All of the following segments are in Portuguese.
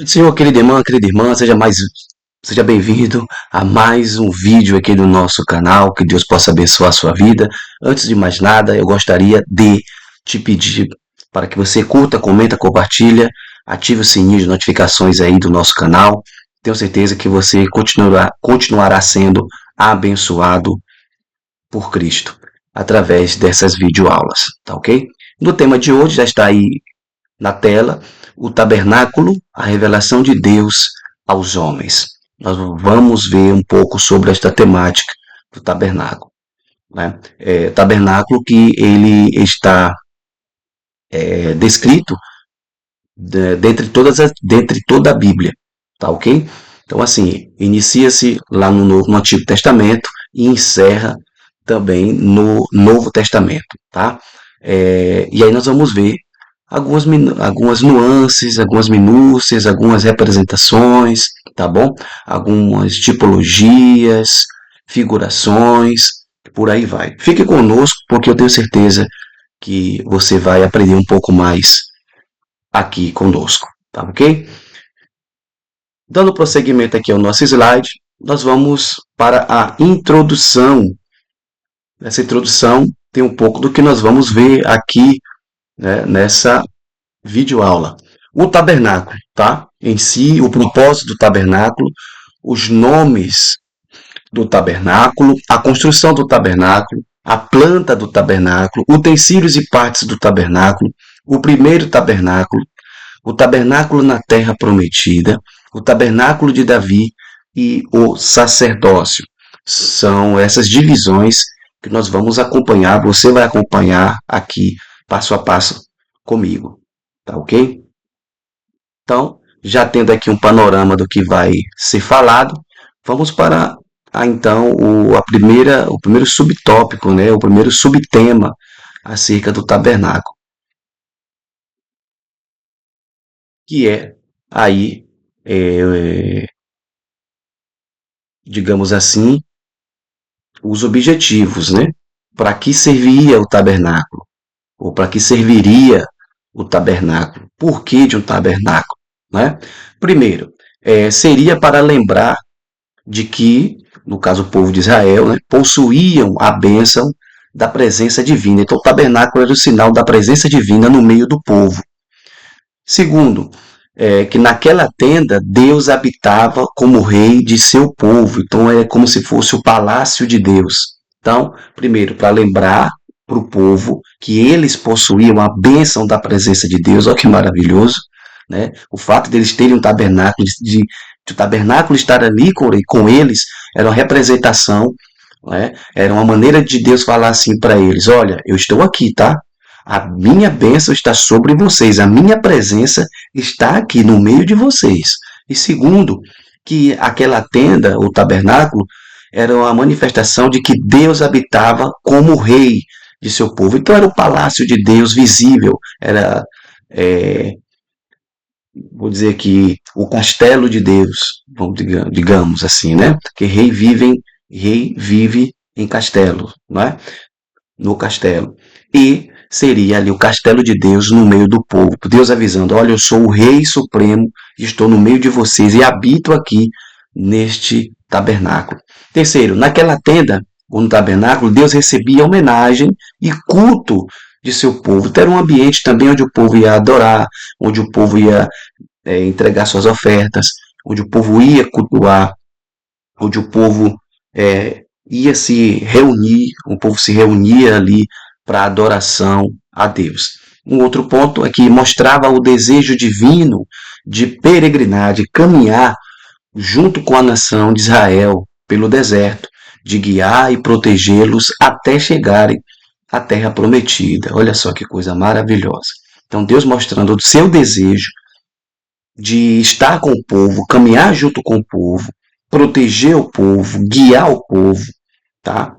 Senhor, querida irmã, seja bem-vindo a mais um vídeo aqui do nosso canal. Que Deus possa abençoar a sua vida. Antes de mais nada, eu gostaria de te pedir para que você curta, comenta, compartilha, ative o sininho de notificações aí do nosso canal. Tenho certeza que você continuará sendo abençoado por Cristo através dessas videoaulas, tá ok? No tema de hoje já está aí na tela, o tabernáculo, a revelação de Deus aos homens. Nós vamos ver um pouco sobre esta temática do tabernáculo. Né? Tabernáculo que ele está descrito dentre toda a Bíblia, tá ok? Então assim, inicia-se lá no Antigo Testamento e encerra também no Novo Testamento, tá? E aí nós vamos ver algumas nuances, algumas minúcias, algumas representações, tá bom? Algumas tipologias, figurações, por aí vai. Fique conosco, porque eu tenho certeza que você vai aprender um pouco mais aqui conosco, tá ok? Dando prosseguimento aqui ao nosso slide, nós vamos para a introdução. Nessa introdução tem um pouco do que nós vamos ver aqui, né, nessa videoaula. O tabernáculo, tá? Em si, o propósito do tabernáculo, os nomes do tabernáculo, a construção do tabernáculo, a planta do tabernáculo, utensílios e partes do tabernáculo, o primeiro tabernáculo, o tabernáculo na terra prometida, o tabernáculo de Davi e o sacerdócio. São essas divisões que nós vamos acompanhar, você vai acompanhar aqui passo a passo comigo, tá ok? Então, já tendo aqui um panorama do que vai ser falado, vamos para então o primeiro subtópico, né, o primeiro subtema acerca do tabernáculo, que é aí, é, digamos assim, os objetivos, né? Para que servia o tabernáculo? Ou para que serviria o tabernáculo? Por que de um tabernáculo? Né? Primeiro, seria para lembrar de que, no caso o povo de Israel, né, possuíam a bênção da presença divina. Então o tabernáculo era o sinal da presença divina no meio do povo. Segundo, que naquela tenda Deus habitava como rei de seu povo. Então é como se fosse o palácio de Deus. Então, primeiro, para lembrar para o povo que eles possuíam a bênção da presença de Deus. Olha que maravilhoso, né? O fato deles terem um tabernáculo, de o tabernáculo estar ali com eles, era uma representação, né? Era uma maneira de Deus falar assim para eles: olha, eu estou aqui, tá? A minha bênção está sobre vocês, a minha presença está aqui no meio de vocês. E segundo, que aquela tenda, o tabernáculo, era uma manifestação de que Deus habitava como rei de seu povo. Então era o palácio de Deus visível, era, é, vou dizer que o castelo de Deus, digamos assim, né? Que rei vive em castelo, não é? No castelo. E seria ali o castelo de Deus no meio do povo. Deus avisando: olha, eu sou o Rei Supremo, estou no meio de vocês e habito aqui neste tabernáculo. Terceiro, naquela tenda, ou no tabernáculo, Deus recebia homenagem e culto de seu povo. Então era um ambiente também onde o povo ia adorar, onde o povo ia entregar suas ofertas, onde o povo ia cultuar, onde o povo ia se reunir, o povo se reunia ali para adoração a Deus. Um outro ponto é que mostrava o desejo divino de peregrinar, de caminhar junto com a nação de Israel pelo deserto, de guiar e protegê-los até chegarem à terra prometida. Olha só que coisa maravilhosa. Então Deus mostrando o seu desejo de estar com o povo, caminhar junto com o povo, proteger o povo, guiar o povo, tá?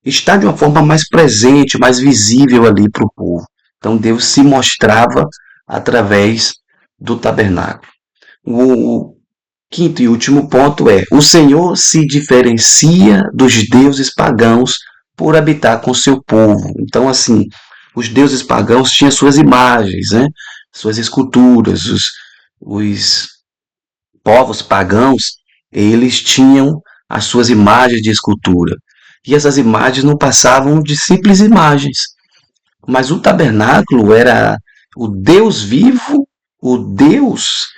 Estar de uma forma mais presente, mais visível ali para o povo. Então Deus se mostrava através do tabernáculo. O quinto e último ponto é: o Senhor se diferencia dos deuses pagãos por habitar com seu povo. Então, assim, os deuses pagãos tinham suas imagens, né? suas esculturas, os povos pagãos, eles tinham as suas imagens de escultura. E essas imagens não passavam de simples imagens. Mas o tabernáculo era o Deus vivo, o Deus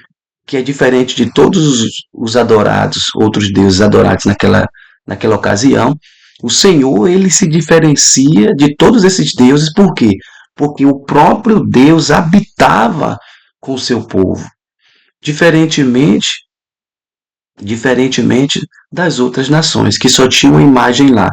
que é diferente de todos os adorados, outros deuses adorados naquela ocasião. O Senhor, ele se diferencia de todos esses deuses, por quê? Porque o próprio Deus habitava com o seu povo, diferentemente, diferentemente das outras nações, que só tinham uma imagem lá,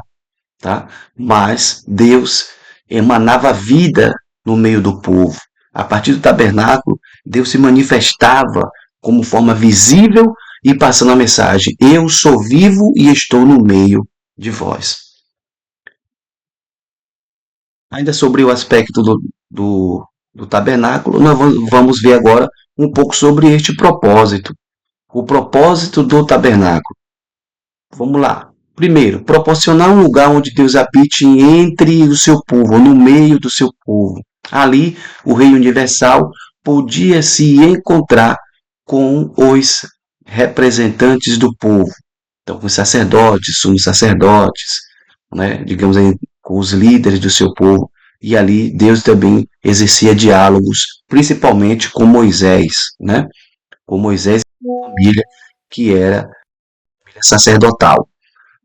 tá? Mas Deus emanava vida no meio do povo. A partir do tabernáculo, Deus se manifestava como forma visível e passando a mensagem: eu sou vivo e estou no meio de vós. Ainda sobre o aspecto do tabernáculo, nós vamos ver agora um pouco sobre este propósito. O propósito do tabernáculo. Vamos lá. Primeiro, proporcionar um lugar onde Deus habite entre o seu povo, no meio do seu povo. Ali, o Rei Universal podia se encontrar com os representantes do povo. Então, com os sacerdotes, sumos sacerdotes, né, digamos aí, com os líderes do seu povo. E ali Deus também exercia diálogos, principalmente com Moisés, né? Com Moisés e a família, que era sacerdotal.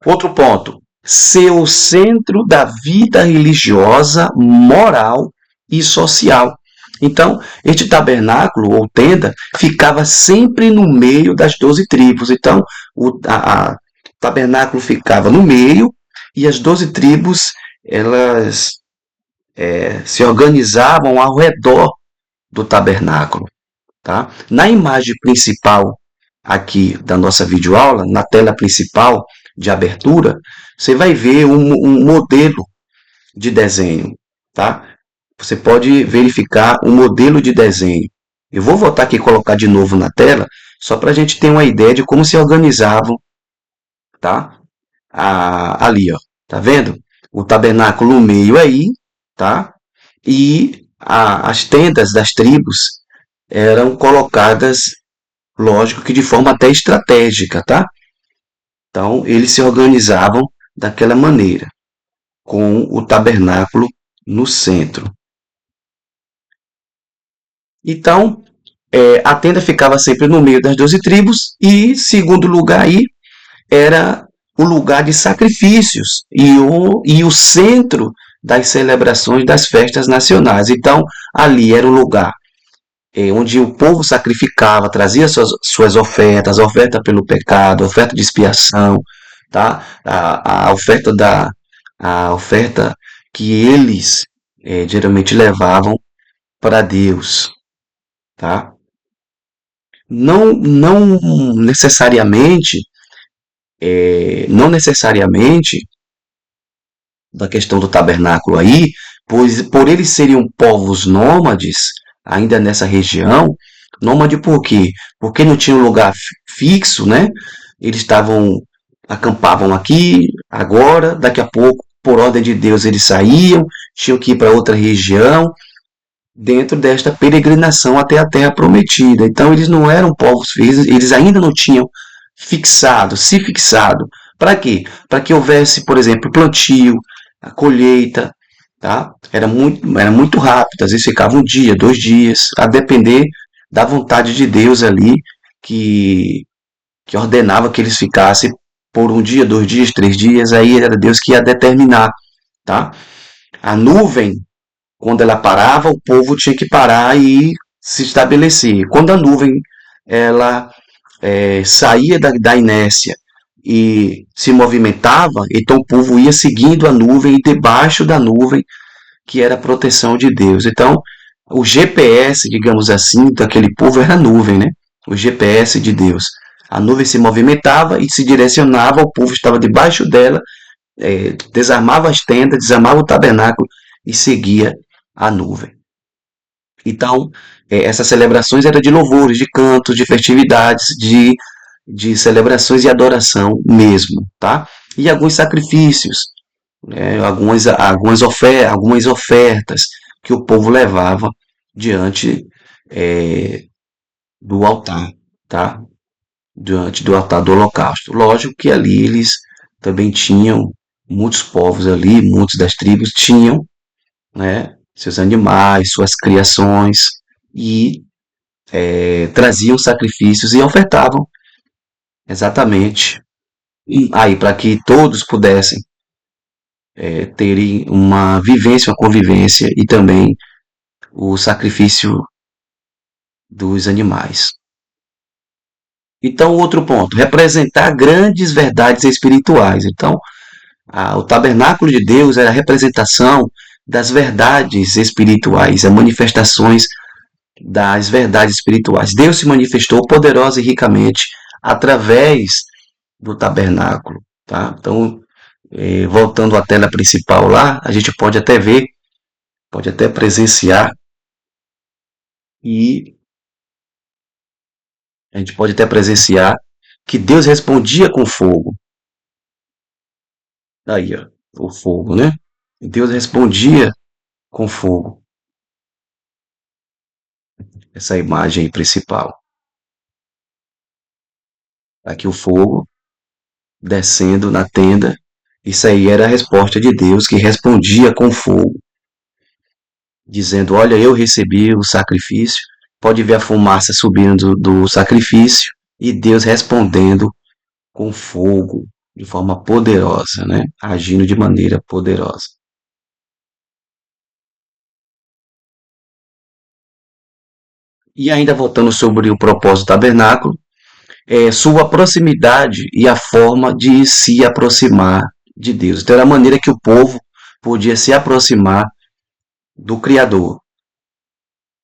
Outro ponto, ser o centro da vida religiosa, moral e social. Então, este tabernáculo ou tenda ficava sempre no meio das 12 tribos. Então, o tabernáculo ficava no meio e as 12 tribos elas se organizavam ao redor do tabernáculo. Tá? Na imagem principal aqui da nossa videoaula, na tela principal de abertura, você vai ver um modelo de desenho. Tá? Você pode verificar um modelo de desenho. Eu vou voltar aqui e colocar de novo na tela, só para a gente ter uma ideia de como se organizavam, tá? Ali, ó, tá vendo? O tabernáculo no meio aí, tá? E as tendas das tribos eram colocadas, lógico que de forma até estratégica, tá? Então, eles se organizavam daquela maneira, com o tabernáculo no centro. Então, a tenda ficava sempre no meio das 12 tribos e, segundo lugar aí, era o lugar de sacrifícios e o centro das celebrações das festas nacionais. Então, ali era o lugar onde o povo sacrificava, trazia suas ofertas, oferta pelo pecado, oferta de expiação, tá? A oferta que eles geralmente levavam para Deus, tá? Não necessariamente, não necessariamente da questão do tabernáculo aí, pois por eles serem povos nômades, ainda nessa região, nômade por quê? Porque não tinha um lugar fixo, né? Eles acampavam aqui, agora, daqui a pouco, por ordem de Deus, eles saíam, tinham que ir para outra região, dentro desta peregrinação até a terra prometida. Então, eles não eram povos fixos, eles ainda não tinham se fixado. Para quê? Para que houvesse, por exemplo, plantio, a colheita, tá? Era muito rápido, às vezes ficava um dia, 2 dias, a depender da vontade de Deus ali, que, que ordenava que eles ficassem por um dia, 2 dias, 3 dias, aí era Deus que ia determinar, tá? A nuvem, quando ela parava, o povo tinha que parar e se estabelecer. Quando a nuvem ela saía da inércia e se movimentava, então o povo ia seguindo a nuvem e debaixo da nuvem, que era a proteção de Deus. Então, o GPS, digamos assim, daquele povo era a nuvem, né? O GPS de Deus. A nuvem se movimentava e se direcionava, o povo estava debaixo dela, desarmava as tendas, desarmava o tabernáculo e seguia a nuvem. Então, essas celebrações eram de louvores, de cantos, de festividades, de celebrações e adoração mesmo, tá? E alguns sacrifícios, né? Algumas ofertas que o povo levava diante do altar, tá? Diante do altar do holocausto. Lógico que ali eles também tinham, muitos povos ali, muitas das tribos tinham, né, seus animais, suas criações, e traziam sacrifícios e ofertavam exatamente aí para que todos pudessem terem uma vivência, uma convivência e também o sacrifício dos animais. Então, outro ponto, representar grandes verdades espirituais. Então, o tabernáculo de Deus era a representação das verdades espirituais, as manifestações das verdades espirituais. Deus se manifestou poderosa e ricamente através do tabernáculo. Tá? Então, voltando à tela principal lá, a gente pode até ver, pode até presenciar e a gente pode até presenciar que Deus respondia com fogo. Aí, ó, o fogo, né? Deus respondia com fogo. Essa imagem aí principal. Aqui o fogo descendo na tenda. Isso aí era a resposta de Deus que respondia com fogo, dizendo: Olha, eu recebi o sacrifício. Pode ver a fumaça subindo do sacrifício e Deus respondendo com fogo, de forma poderosa, né? Agindo de maneira poderosa. E ainda voltando sobre o propósito do tabernáculo, sua proximidade e a forma de se aproximar de Deus. Então era a maneira que o povo podia se aproximar do Criador.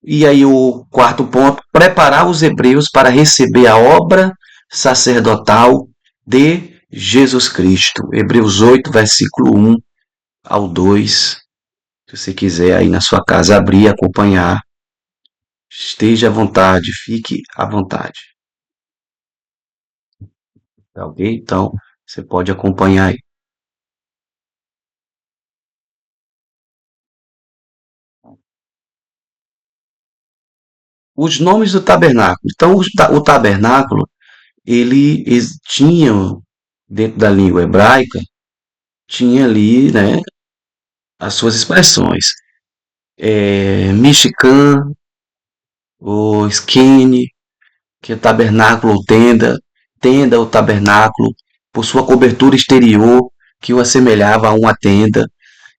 E aí o quarto ponto, preparar os hebreus para receber a obra sacerdotal de Jesus Cristo. Hebreus 8, versículo 1 ao 2. Se você quiser aí na sua casa abrir e acompanhar, esteja à vontade, fique à vontade. Tá ok? Então, você pode acompanhar aí. Os nomes do tabernáculo. Então, o tabernáculo, ele tinha, dentro da língua hebraica, tinha ali, né, as suas expressões. Mishkan, o Skene, que é tabernáculo ou tenda, tenda ou tabernáculo, por sua cobertura exterior, que o assemelhava a uma tenda,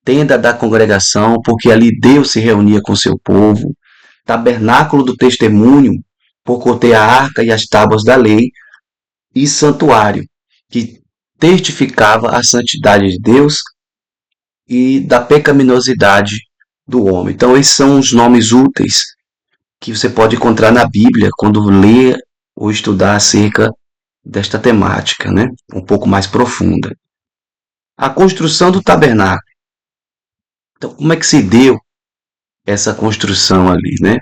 tenda da congregação, porque ali Deus se reunia com seu povo, tabernáculo do testemunho, por conter a arca e as tábuas da lei, e santuário, que testificava a santidade de Deus e da pecaminosidade do homem. Então, esses são os nomes úteis que você pode encontrar na Bíblia quando lê ou estudar acerca desta temática, né? Um pouco mais profunda. A construção do tabernáculo. Então, como é que se deu essa construção ali, né?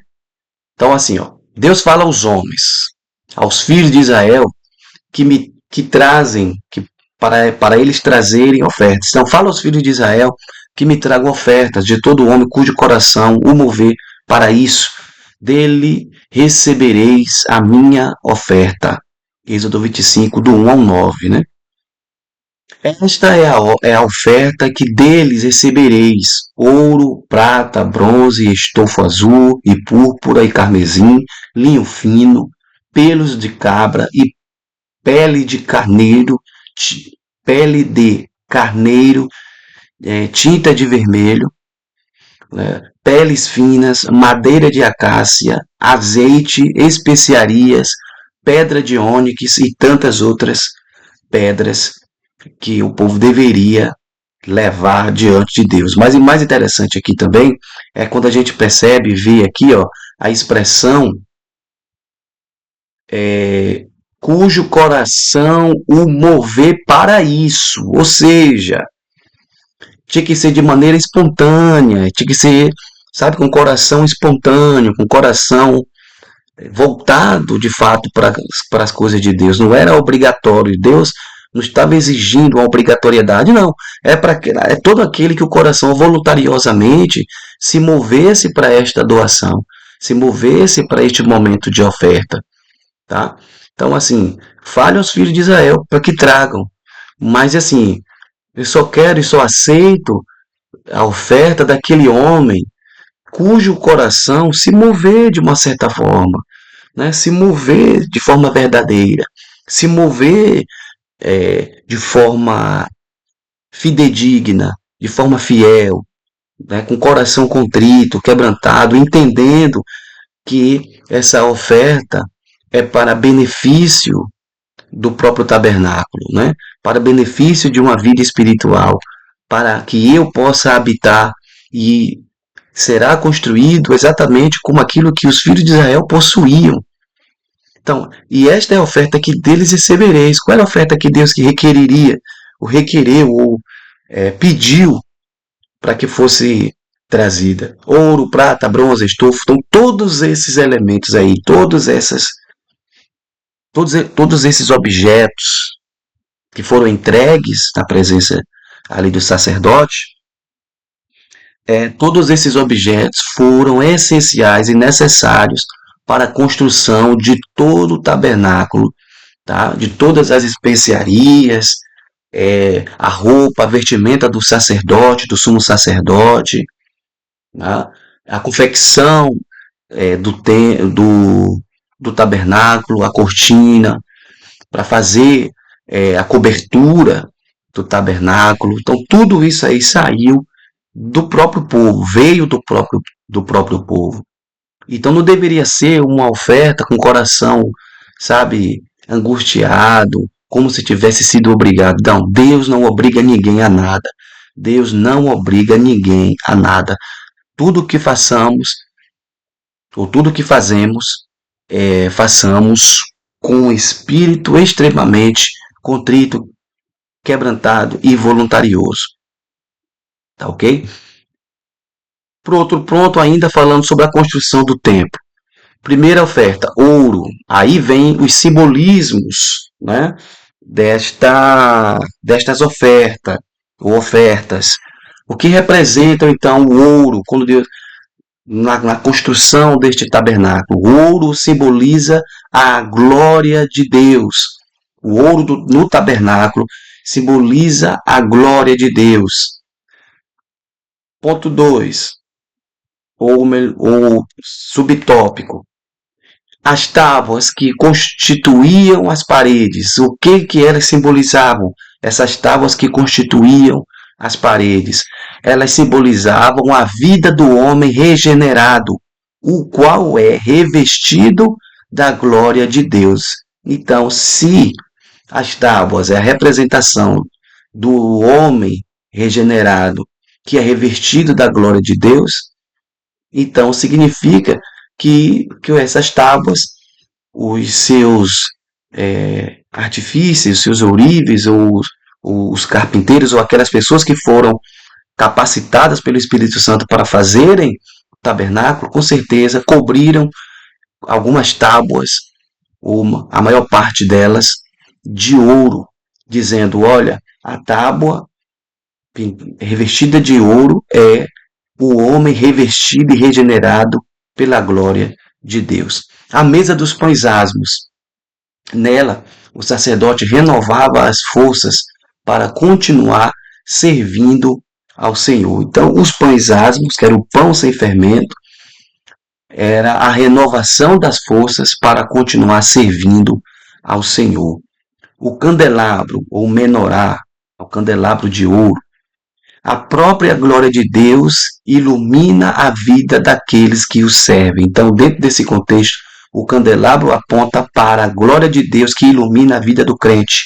Então, assim, ó, Deus fala aos homens, aos filhos de Israel, que trazem, para eles trazerem ofertas. Então, fala aos filhos de Israel que me tragam ofertas de todo homem cujo coração o mover para isso. Dele recebereis a minha oferta. Êxodo 25, do 1 ao 9, né? Esta é a oferta que deles recebereis: ouro, prata, bronze, estofo azul e púrpura e carmesim, linho fino, pelos de cabra e pele de carneiro, pele de carneiro, tinta de vermelho, né, peles finas, madeira de acácia, azeite, especiarias, pedra de ônix e tantas outras pedras que o povo deveria levar diante de Deus. Mas o mais interessante aqui também é quando a gente percebe, vê aqui, ó, a expressão cujo coração o mover para isso, ou seja, tinha que ser de maneira espontânea, tinha que ser, sabe, com coração espontâneo, com coração voltado de fato para as coisas de Deus. Não era obrigatório. Deus não estava exigindo uma obrigatoriedade, não. É todo aquele que o coração voluntariosamente se movesse para esta doação. se movesse para este momento de oferta, tá? Então, assim, fale aos filhos de Israel para que tragam. Mas, assim, eu só quero e só aceito a oferta daquele homem cujo coração se mover de uma certa forma, né? Se mover de forma verdadeira, se mover de forma fidedigna, de forma fiel, né? Com o coração contrito, quebrantado, entendendo que essa oferta é para benefício do próprio tabernáculo, né? Para benefício de uma vida espiritual, para que eu possa habitar e será construído exatamente como aquilo que os filhos de Israel possuíam. Então, e esta é a oferta que deles recebereis. Qual era a oferta que Deus que requeriria, ou requereu, ou pediu para que fosse trazida? Ouro, prata, bronze, estofo, então todos esses elementos aí, todos esses objetos que foram entregues na presença ali do sacerdote, todos esses objetos foram essenciais e necessários para a construção de todo o tabernáculo, tá? De todas as especiarias, a roupa, a vestimenta do sacerdote, do sumo sacerdote, tá? A confecção do tabernáculo, a cortina, para fazer a cobertura do tabernáculo. Então, tudo isso aí saiu do próprio povo, veio do próprio povo. Então, não deveria ser uma oferta com o coração, sabe, angustiado, como se tivesse sido obrigado. Não, Deus não obriga ninguém a nada. Deus não obriga ninguém a nada. Tudo que façamos, ou tudo que fazemos, façamos com um espírito extremamente contrito, quebrantado e voluntarioso. Tá ok? Por outro ponto, ainda falando sobre a construção do templo. Primeira oferta, ouro. Aí vem os simbolismos, né, destas ofertas, ou ofertas. O que representam então o ouro quando Deus, na construção deste tabernáculo? O ouro simboliza a glória de Deus. O ouro no tabernáculo simboliza a glória de Deus. Ponto 2, ou subtópico. As tábuas que constituíam as paredes, o que elas simbolizavam? Essas tábuas que constituíam as paredes, elas simbolizavam a vida do homem regenerado, o qual é revestido da glória de Deus. Então, se as tábuas é a representação do homem regenerado, que é revestido da glória de Deus, então significa que essas tábuas, os seus artifícios, os seus ourives, ou os carpinteiros, ou aquelas pessoas que foram capacitadas pelo Espírito Santo para fazerem o tabernáculo, com certeza cobriram algumas tábuas, a maior parte delas, de ouro, dizendo: olha, a tábua revestida de ouro é o homem revestido e regenerado pela glória de Deus. A mesa dos pães asmos. Nela, o sacerdote renovava as forças para continuar servindo ao Senhor. Então, os pães asmos, que era o pão sem fermento, era a renovação das forças para continuar servindo ao Senhor. O candelabro, ou menorá, o candelabro de ouro, a própria glória de Deus ilumina a vida daqueles que o servem. Então, dentro desse contexto, o candelabro aponta para a glória de Deus que ilumina a vida do crente.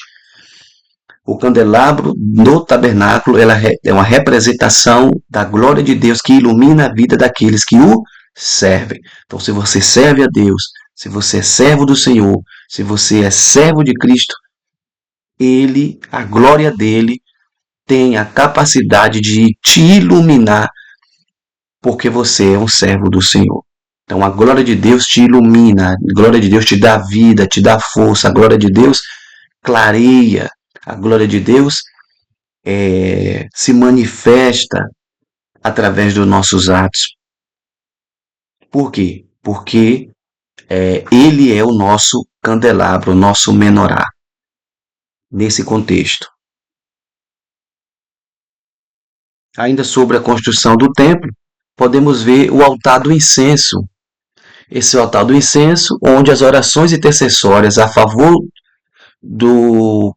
O candelabro no tabernáculo é uma representação da glória de Deus que ilumina a vida daqueles que o servem. Então, se você serve a Deus, se você é servo do Senhor, se você é servo de Cristo, a glória dele tem a capacidade de te iluminar, porque você é um servo do Senhor. Então, a glória de Deus te ilumina, a glória de Deus te dá vida, te dá força, a glória de Deus clareia, a glória de Deus se manifesta através dos nossos atos. Por quê? porque ele é o nosso candelabro, o nosso menorá, nesse contexto. Ainda sobre a construção do templo, podemos ver o altar do incenso. Esse altar do incenso, onde as orações intercessórias a favor do,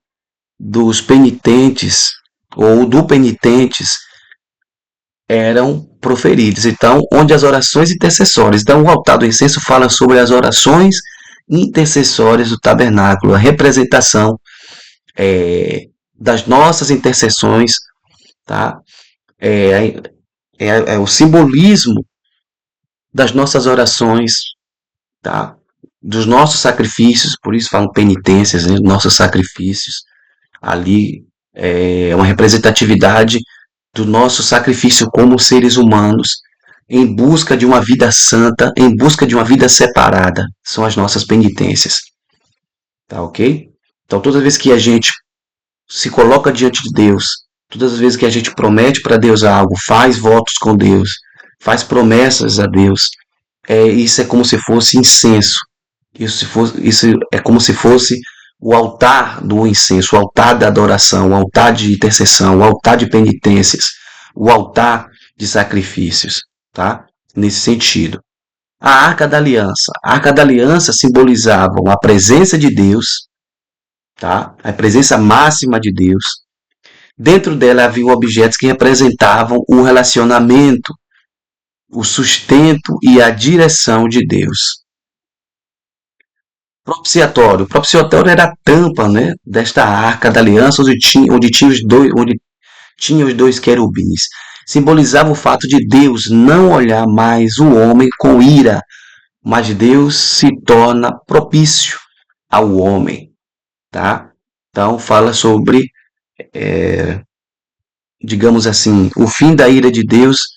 dos penitentes ou do penitentes eram proferidas. Então, onde as orações intercessórias. Então, o altar do incenso fala sobre as orações intercessórias do tabernáculo, a representação das nossas intercessões, tá? É, é o simbolismo das nossas orações, tá? Dos nossos sacrifícios, por isso falam penitências, né? Nossos sacrifícios. Ali é uma representatividade do nosso sacrifício como seres humanos, em busca de uma vida santa, em busca de uma vida separada. São as nossas penitências. Tá ok? Então, toda vez que a gente se coloca diante de Deus, todas as vezes que a gente promete para Deus algo, faz votos com Deus, faz promessas a Deus, isso é como se fosse incenso. Isso é como se fosse o altar do incenso, o altar da adoração, o altar de intercessão, o altar de penitências, o altar de sacrifícios, tá? Nesse sentido. A Arca da Aliança. A Arca da Aliança simbolizava a presença de Deus, tá? A presença máxima de Deus. Dentro dela havia objetos que representavam o relacionamento, o sustento e a direção de Deus. Propiciatório. Propiciatório era a tampa, né, desta arca da aliança onde tinha os dois querubins. Simbolizava o fato de Deus não olhar mais o homem com ira, mas Deus se torna propício ao homem, tá? Então fala sobre, digamos assim, o fim da ira de Deus,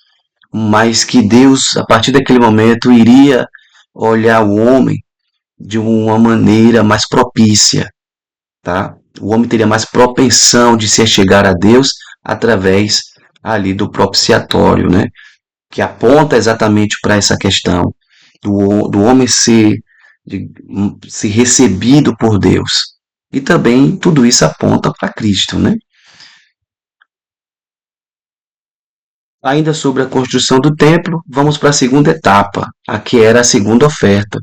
mas que Deus, a partir daquele momento, iria olhar o homem de uma maneira mais propícia, tá? O homem teria mais propensão de se achegar a Deus através ali do propiciatório, né? Que aponta exatamente para essa questão do homem ser recebido por Deus. E também tudo isso aponta para Cristo, né? Ainda sobre a construção do templo, vamos para a segunda etapa, a que era a segunda oferta.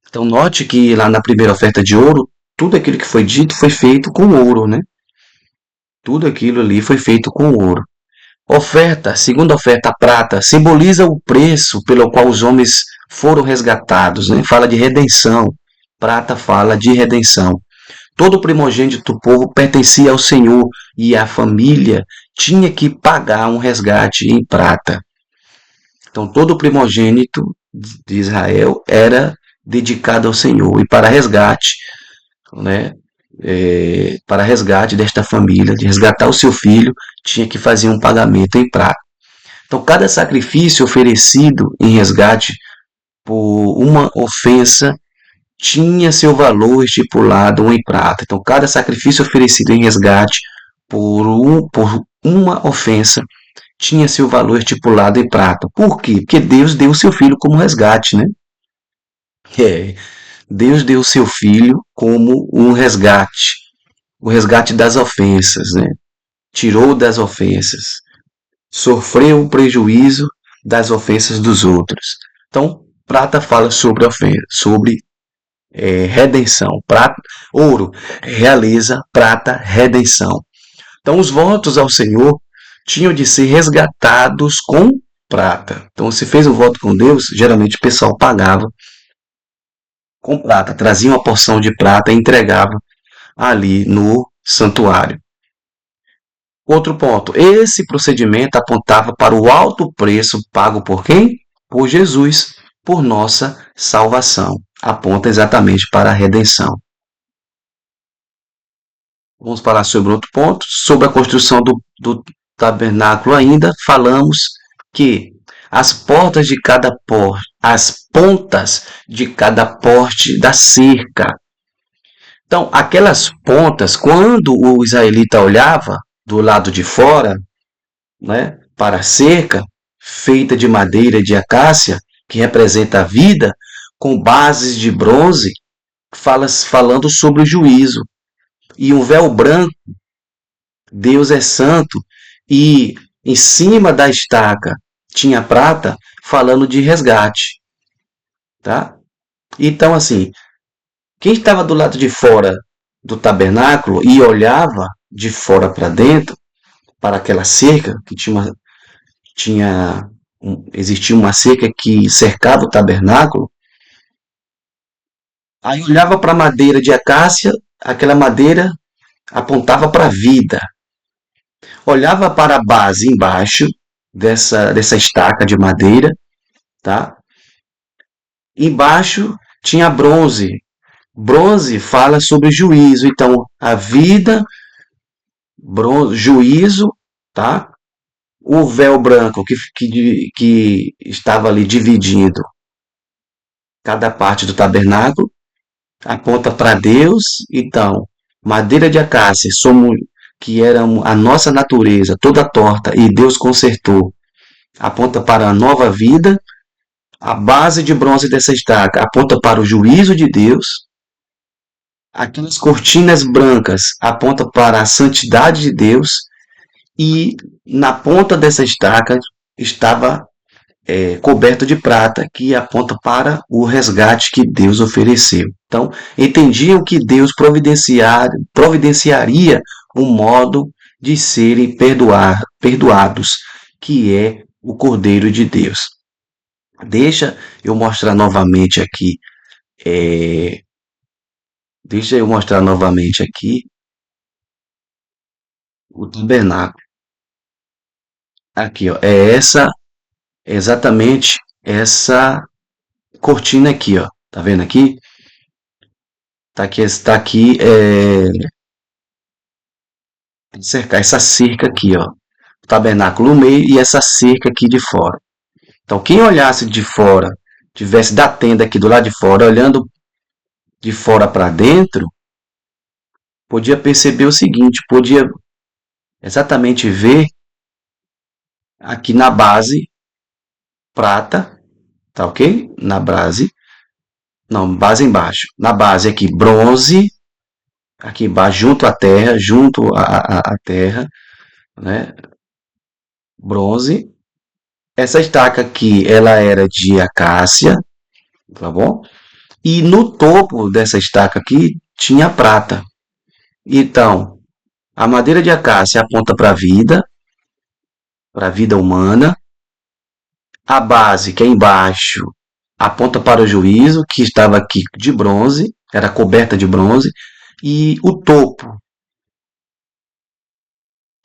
Então note que lá na primeira oferta de ouro, tudo aquilo que foi dito foi feito com ouro, né? Tudo aquilo ali foi feito com ouro. Oferta, segunda oferta, a prata, simboliza o preço pelo qual os homens foram resgatados, né? Fala de redenção. Prata fala de redenção. Todo primogênito do povo pertencia ao Senhor e a família tinha que pagar um resgate em prata. Então, todo primogênito de Israel era dedicado ao Senhor e para resgate, né? Para resgate desta família, de resgatar o seu filho, tinha que fazer um pagamento em prata. Então, cada sacrifício oferecido em resgate por uma ofensa tinha seu valor estipulado em prata. Então, cada sacrifício oferecido em resgate por uma ofensa tinha seu valor estipulado em prata. Por quê? Porque Deus deu o seu filho como resgate, né? É, Deus deu o seu filho como um resgate, o resgate das ofensas, né? Tirou das ofensas, sofreu o prejuízo das ofensas dos outros. Então, prata fala sobre ofensa, sobre redenção. Prata, ouro realiza, prata, redenção. Então, os votos ao Senhor tinham de ser resgatados com prata. Então, se fez o voto com Deus, geralmente o pessoal pagava com prata, trazia uma porção de prata e entregava ali no santuário. Outro ponto, esse procedimento apontava para o alto preço pago por quem? Por Jesus, por nossa salvação. Aponta exatamente para a redenção. Vamos falar sobre outro ponto, sobre a construção do tabernáculo ainda, falamos que as pontas de cada porte da cerca. Então, aquelas pontas, quando o israelita olhava do lado de fora, né, para a cerca, feita de madeira de acácia, que representa a vida, com bases de bronze, falando sobre o juízo. E um véu branco, Deus é santo, e em cima da estaca tinha prata, falando de resgate, tá? Então, assim, quem estava do lado de fora do tabernáculo e olhava de fora para dentro, para aquela cerca que existia uma cerca que cercava o tabernáculo, aí olhava para a madeira de acácia, aquela madeira apontava para a vida. Olhava para a base embaixo dessa estaca de madeira, tá? Embaixo tinha bronze. Bronze fala sobre juízo, então a vida, bronze, juízo, tá? O véu branco que estava ali dividindo cada parte do tabernáculo aponta para Deus. Então, madeira de acácia, que era a nossa natureza toda torta e Deus consertou, aponta para a nova vida. A base de bronze dessa estaca aponta para o juízo de Deus. Aquelas cortinas brancas apontam para a santidade de Deus. E na ponta dessa estaca estava coberto de prata, que aponta para o resgate que Deus ofereceu. Então, entendiam que Deus providenciaria um modo de serem perdoados, que é o Cordeiro de Deus. Deixa eu mostrar novamente aqui. é, Deixa eu mostrar novamente aqui o tabernáculo. Aqui, ó, exatamente essa cortina aqui, ó. Tá vendo aqui? Tá aqui, cercar essa cerca aqui, ó. O tabernáculo no meio e essa cerca aqui de fora. Então, quem olhasse de fora, tivesse da tenda aqui do lado de fora, olhando de fora para dentro, podia perceber o seguinte, podia exatamente ver aqui na base prata, tá ok? Na base, não, base embaixo. Na base aqui bronze, aqui embaixo junto à terra, à terra, né? Bronze. Essa estaca aqui, ela era de acácia, tá bom? E no topo dessa estaca aqui tinha prata. Então, a madeira de acácia aponta para a vida humana. A base, que é embaixo, aponta para o juízo, que estava aqui de bronze, era coberta de bronze. E o topo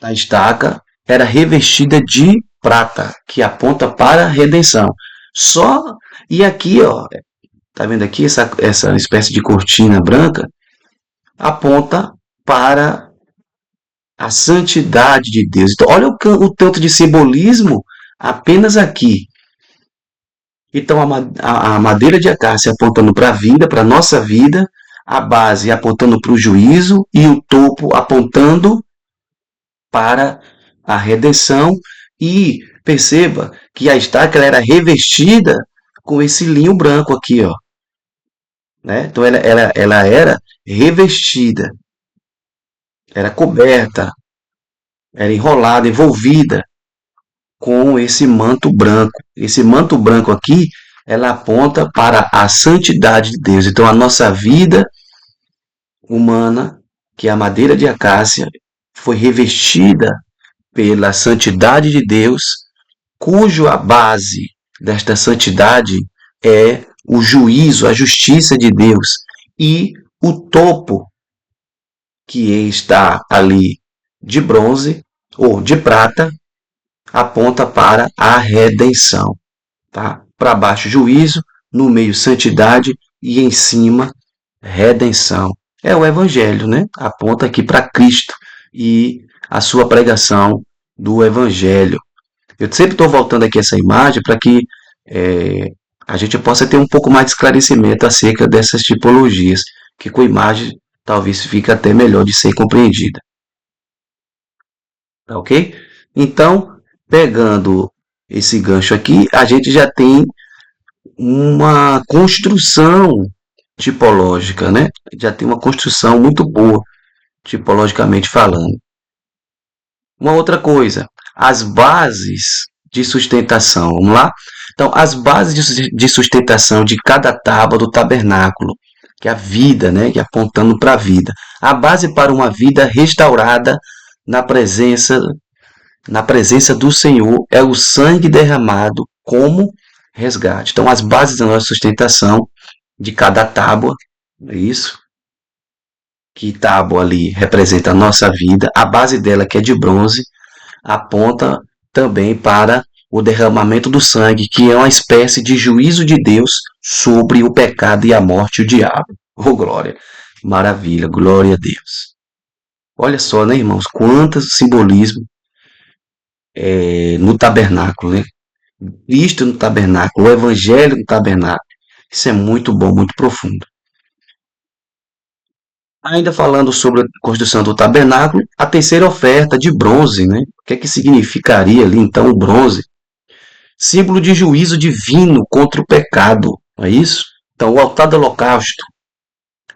da estaca era revestida de prata, que aponta para a redenção. Só, e aqui, ó, tá vendo aqui essa espécie de cortina branca? Aponta para a santidade de Deus. Então, olha o tanto de simbolismo apenas aqui. Então, a madeira de acácia apontando para a vida, para a nossa vida, a base apontando para o juízo e o topo apontando para a redenção. E perceba que a estaca ela era revestida com esse linho branco aqui, ó. Né? Então, ela era revestida, era coberta, era enrolada, envolvida com esse manto branco. Esse manto branco aqui, ela aponta para a santidade de Deus. Então, a nossa vida humana, que é a madeira de acácia, foi revestida pela santidade de Deus, cujo a base desta santidade é o juízo, a justiça de Deus. E o topo, que está ali de bronze ou de prata, aponta para a redenção, tá? Para baixo juízo, no meio santidade e em cima redenção. É o evangelho, né? Aponta aqui para Cristo e a sua pregação do evangelho. Eu sempre estou voltando aqui essa imagem para que a gente possa ter um pouco mais de esclarecimento acerca dessas tipologias, que com imagem talvez fique até melhor de ser compreendida. Tá ok? Então, pegando esse gancho aqui, a gente já tem uma construção tipológica, né? Já tem uma construção muito boa, tipologicamente falando. Uma outra coisa, as bases de sustentação. Vamos lá? Então, as bases de sustentação de cada tábua do tabernáculo, que é a vida, né? Que é apontando para a vida. A base para uma vida restaurada na presença, na presença do Senhor é o sangue derramado como resgate. Então, as bases da nossa sustentação de cada tábua, é isso? Que tábua ali representa a nossa vida, a base dela, que é de bronze, aponta também para o derramamento do sangue, que é uma espécie de juízo de Deus sobre o pecado e a morte e o diabo. Oh, glória! Maravilha, glória a Deus. Olha só, né, irmãos, quanto simbolismo no tabernáculo, né? Cristo no tabernáculo, o Evangelho no tabernáculo. Isso é muito bom, muito profundo. Ainda falando sobre a construção do tabernáculo, a terceira oferta de bronze, né? O que é que significaria ali então o bronze? Símbolo de juízo divino contra o pecado, não é isso? Então, o altar do holocausto,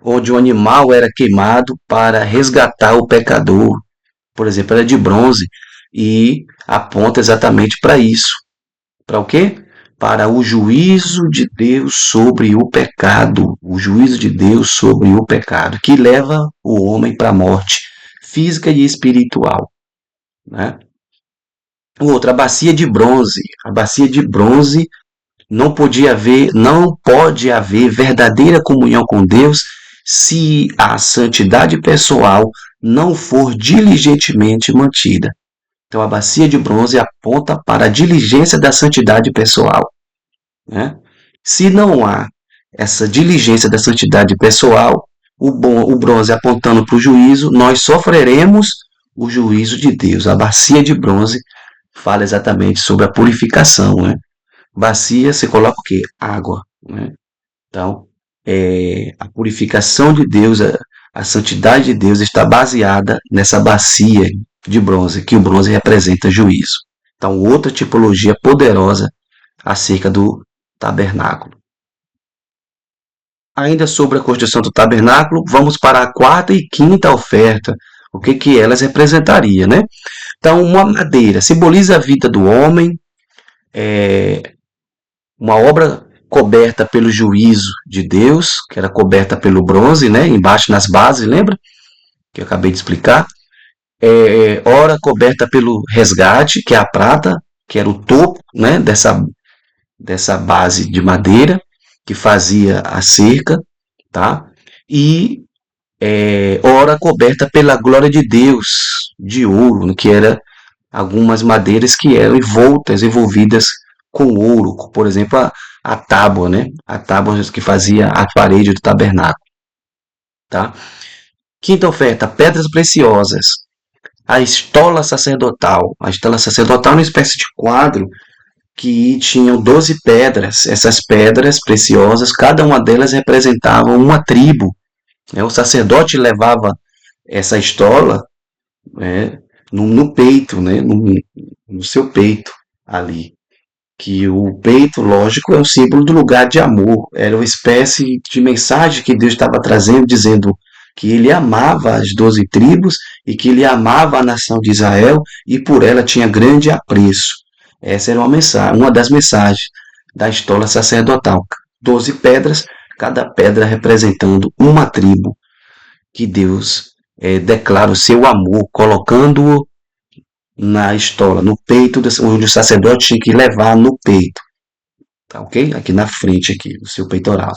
onde o animal era queimado para resgatar o pecador, por exemplo, era de bronze e aponta exatamente para isso. Para o quê? Para o juízo de Deus sobre o pecado, o juízo de Deus sobre o pecado, que leva o homem para a morte física e espiritual, né? O outro, a bacia de bronze. A bacia de bronze não pode haver verdadeira comunhão com Deus se a santidade pessoal não for diligentemente mantida. Então, a bacia de bronze aponta para a diligência da santidade pessoal, né? Se não há essa diligência da santidade pessoal, o bronze apontando para o juízo, nós sofreremos o juízo de Deus. A bacia de bronze fala exatamente sobre a purificação, né? Bacia, você coloca o quê? Água, né? Então, a purificação de Deus, a santidade de Deus está baseada nessa bacia de bronze, que o bronze representa juízo. Então, outra tipologia poderosa acerca do tabernáculo. Ainda sobre a construção do tabernáculo, vamos para a quarta e quinta oferta. O que que elas representariam, né? Então, uma madeira simboliza a vida do homem, uma obra coberta pelo juízo de Deus, que era coberta pelo bronze, né? Embaixo nas bases, lembra? Que eu acabei de explicar. Ora coberta pelo resgate, que é a prata, que era o topo, né? Dessa base de madeira que fazia a cerca, tá? E ora coberta pela glória de Deus, de ouro, que era algumas madeiras que eram envolvidas com ouro, por exemplo, a tábua, né? A tábua que fazia a parede do tabernáculo, tá? Quinta oferta, pedras preciosas. A estola sacerdotal. A estola sacerdotal é uma espécie de quadro que tinham 12 pedras. Essas pedras preciosas, cada uma delas representava uma tribo, né? O sacerdote levava essa estola, né, no peito, né, no seu peito ali. Que o peito, lógico, é um símbolo do lugar de amor. Era uma espécie de mensagem que Deus estava trazendo, dizendo que ele amava as 12 tribos e que ele amava a nação de Israel e por ela tinha grande apreço. Essa era uma das mensagens da estola sacerdotal. 12 pedras, cada pedra representando uma tribo que Deus declara o seu amor, colocando-o na estola, no peito, onde o sacerdote tinha que levar no peito. Tá ok? Aqui na frente, aqui, o seu peitoral.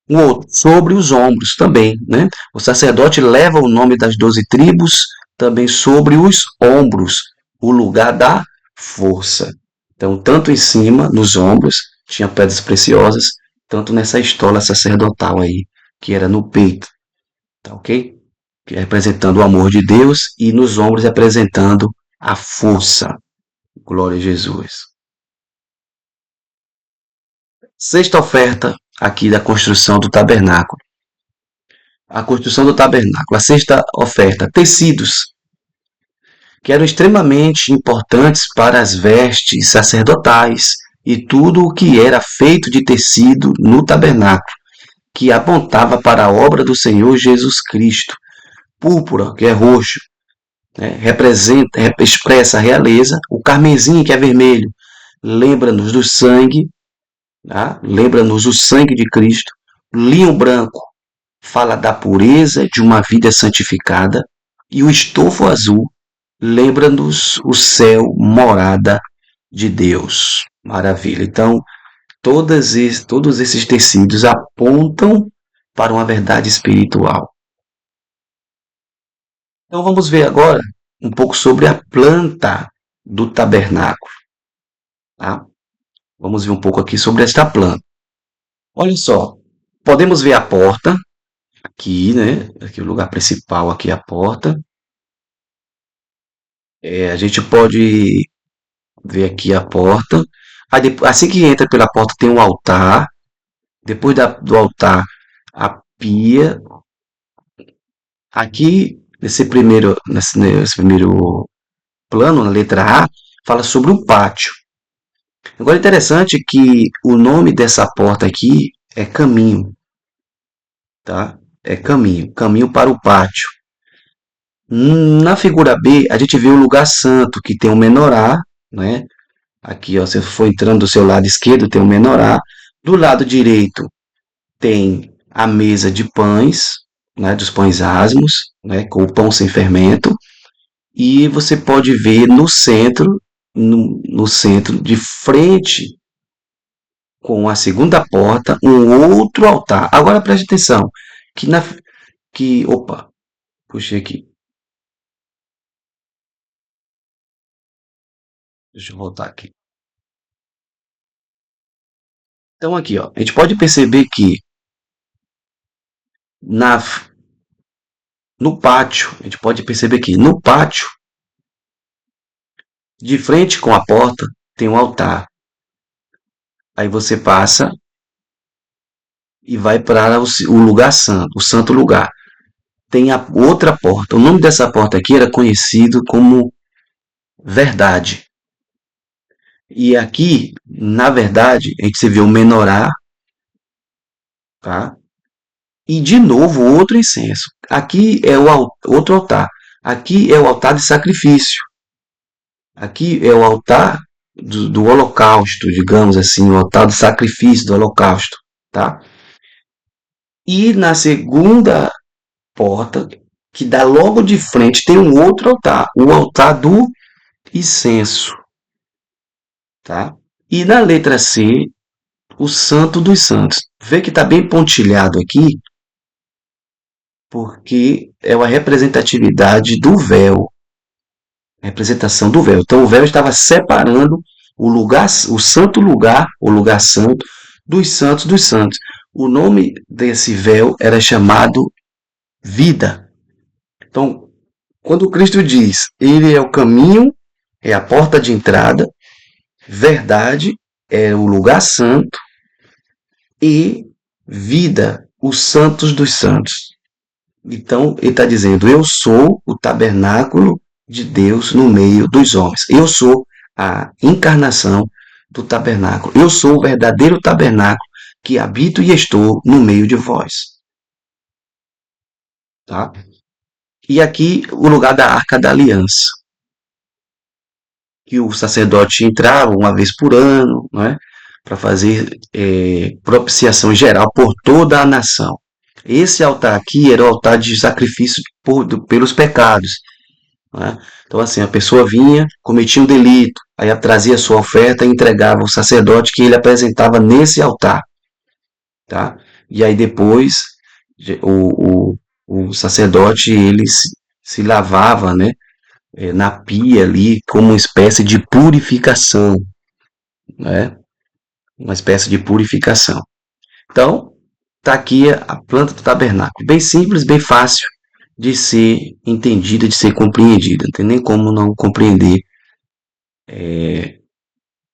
Um outro, sobre os ombros também, né? O sacerdote leva o nome das 12 tribos também sobre os ombros, o lugar da força. Então, tanto em cima, nos ombros, tinha pedras preciosas, tanto nessa estola sacerdotal aí, que era no peito, tá ok? Que é representando o amor de Deus e nos ombros representando a força. Glória a Jesus. Sexta oferta aqui da construção do tabernáculo. A construção do tabernáculo. A sexta oferta, tecidos, que eram extremamente importantes para as vestes sacerdotais. e tudo o que era feito de tecido no tabernáculo, que apontava para a obra do Senhor Jesus Cristo. Púrpura, que é roxo, né, representa, expressa a realeza. O carmesim, que é vermelho, lembra-nos do sangue, tá? Lembra-nos do sangue de Cristo. Linho branco fala da pureza de uma vida santificada. E o estofo azul lembra-nos o céu, morada de Deus. Maravilha. Então, todos esses tecidos apontam para uma verdade espiritual. Então, vamos ver agora um pouco sobre a planta do tabernáculo. Tá? Vamos ver um pouco aqui sobre esta planta. Olha só, podemos ver a porta aqui, né? Aqui o lugar principal, aqui é a porta. A gente pode ver aqui a porta. Aí, assim que entra pela porta tem um altar. Depois do altar, a pia. Aqui, nesse primeiro plano, na letra A, fala sobre o pátio. Agora é interessante que o nome dessa porta aqui é caminho, tá? É caminho, caminho para o pátio. Na figura B, a gente vê o lugar santo, que tem um menorá, né? Aqui, ó, você for entrando do seu lado esquerdo, tem um menorá. Do lado direito tem a mesa de pães, né, dos pães asmos, né, com o pão sem fermento. E você pode ver no centro, de frente com a segunda porta, um outro altar. Agora preste atenção, que na que, opa, puxei aqui. Deixa eu voltar aqui. Então aqui, ó, a gente pode perceber que na no pátio, a gente pode perceber que no pátio, de frente com a porta, tem um altar. Aí você passa e vai para o lugar santo, o santo lugar. Tem a outra porta. O nome dessa porta aqui era conhecido como Verdade. E aqui, na verdade, a gente vê o menorá, tá? E de novo outro incenso. Aqui é o outro altar. Aqui é o altar de sacrifício. Aqui é o altar do holocausto, digamos assim, o altar do sacrifício do holocausto, tá? E na segunda porta, que dá logo de frente, tem um outro altar, o altar do incenso, tá? E na letra C, o Santo dos Santos. Vê que está bem pontilhado aqui, porque é uma representatividade do véu, representação do véu. Então o véu estava separando o lugar, o santo lugar, o lugar santo, dos santos dos santos. O nome desse véu era chamado vida. Então, quando Cristo diz, ele é o caminho, é a porta de entrada, verdade é o lugar santo e vida, os santos dos santos. Então, ele está dizendo: eu sou o tabernáculo de Deus no meio dos homens. Eu sou a encarnação do tabernáculo. Eu sou o verdadeiro tabernáculo que habito e estou no meio de vós. Tá? E aqui o lugar da Arca da Aliança, que o sacerdote entrava uma vez por ano, né, para fazer propiciação geral por toda a nação. Esse altar aqui era o altar de sacrifício pelos pecados. Né? Então, assim, a pessoa vinha, cometia um delito, aí ela trazia a sua oferta e entregava ao sacerdote que ele apresentava nesse altar. Tá? E aí depois o, o sacerdote ele se lavava, né, na pia ali como uma espécie de purificação, né? Uma espécie de purificação. Então, está aqui a planta do tabernáculo. Bem simples, bem fácil de ser entendida, de ser compreendida. Não tem nem como não compreender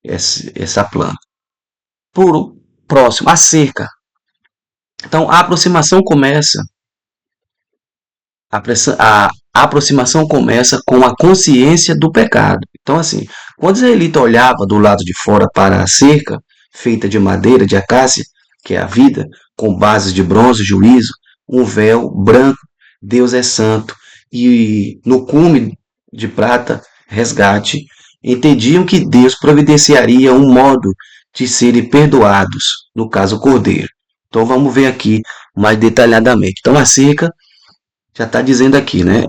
essa planta. Por próximo, a cerca. Então, a aproximação começa, a aproximação começa com a consciência do pecado. Então, assim, quando o israelita olhava do lado de fora para a cerca, feita de madeira de acácia, que é a vida, com bases de bronze, juízo, um véu branco, Deus é santo, e no cume de prata, resgate, entendiam que Deus providenciaria um modo de serem perdoados, no caso o cordeiro. Então vamos ver aqui mais detalhadamente. Então a cerca já está dizendo aqui, né?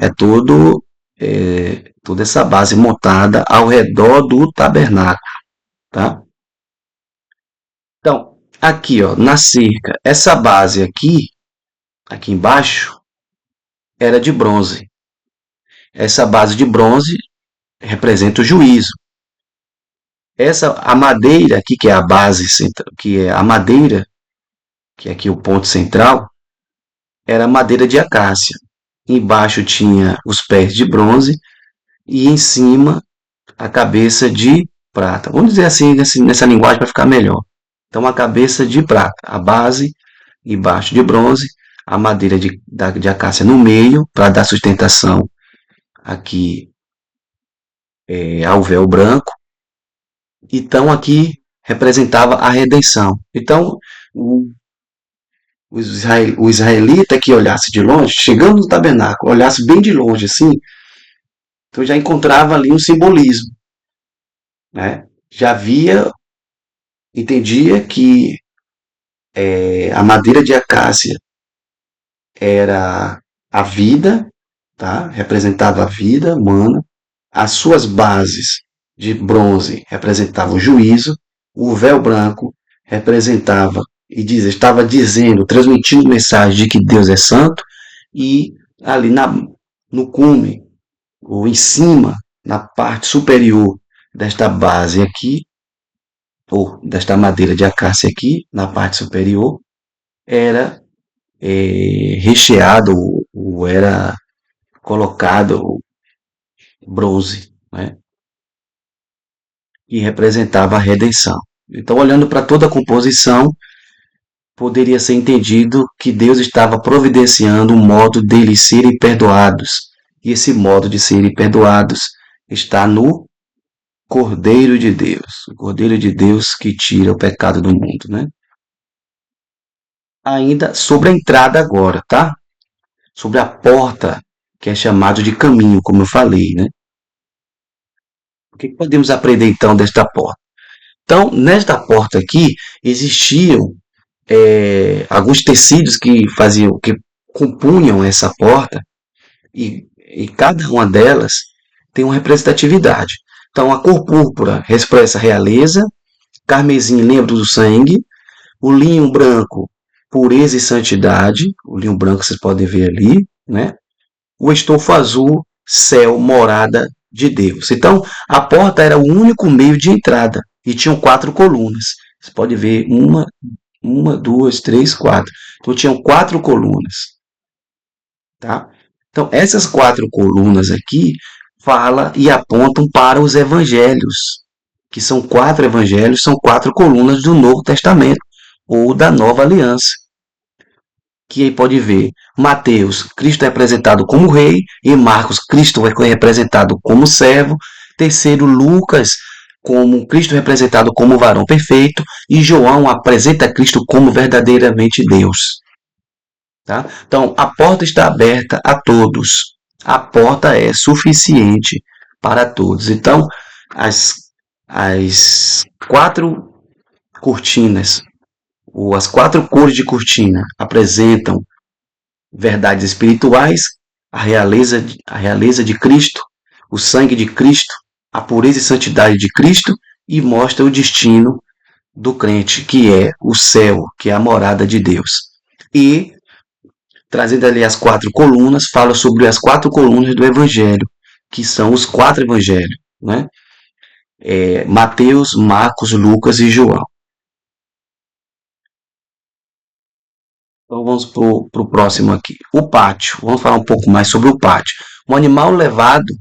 Toda essa base montada ao redor do tabernáculo, tá? Então, aqui, ó, na cerca, essa base aqui embaixo, era de bronze. Essa base de bronze representa o juízo. A madeira aqui, que é a base central, que é a madeira, que é aqui o ponto central, era madeira de acácia. Embaixo tinha os pés de bronze e em cima a cabeça de prata. Vamos dizer assim nessa linguagem para ficar melhor. Então a cabeça de prata, a base embaixo de bronze, a madeira de acácia no meio para dar sustentação aqui ao véu branco. Então aqui representava a redenção. Então o israelita que olhasse de longe, chegando no tabernáculo, olhasse bem de longe assim, então já encontrava ali um simbolismo, né? Já via, entendia que a madeira de acácia era a vida, tá? Representava a vida humana. As suas bases de bronze representavam o juízo. O véu branco representava estava dizendo, transmitindo mensagem de que Deus é santo. E ali no cume, ou em cima, na parte superior desta base aqui, ou desta madeira de acácia aqui, na parte superior, era recheado ou era colocado bronze, né, que representava a redenção. Então, olhando para toda a composição, poderia ser entendido que Deus estava providenciando um modo deles serem perdoados. E esse modo de serem perdoados está no Cordeiro de Deus. O Cordeiro de Deus que tira o pecado do mundo, né? Ainda sobre a entrada agora, tá? Sobre a porta, que é chamado de caminho, como eu falei, né? O que podemos aprender então desta porta? Então, nesta porta aqui, existiam alguns tecidos que compunham essa porta, e cada uma delas tem uma representatividade. Então, a cor púrpura expressa a realeza, carmesim lembra do sangue, o linho branco, pureza e santidade, o linho branco vocês podem ver ali, né? O estofo azul, céu, morada de Deus. Então, a porta era o único meio de entrada e tinham 4 colunas. Você pode ver uma, duas, três, 4. Então, tinham 4 colunas, tá? Então, essas 4 colunas aqui fala e apontam para os evangelhos, que são 4 evangelhos, são 4 colunas do Novo Testamento ou da Nova Aliança. Que aí pode ver Mateus, Cristo é representado como rei, e Marcos, Cristo é representado como servo, terceiro Lucas, como Cristo representado como varão perfeito, e João apresenta Cristo como verdadeiramente Deus. Tá? Então, a porta está aberta a todos. A porta é suficiente para todos. Então, as 4 cortinas, ou as 4 cores de cortina, apresentam verdades espirituais, a realeza de Cristo, o sangue de Cristo, a pureza e santidade de Cristo, e mostra o destino do crente, que é o céu, que é a morada de Deus. E, trazendo ali as 4 colunas, fala sobre as 4 colunas do Evangelho, que são os 4 Evangelhos, né? Mateus, Marcos, Lucas e João. Então vamos para o próximo aqui. O pátio. Vamos falar um pouco mais sobre o pátio. Um animal levado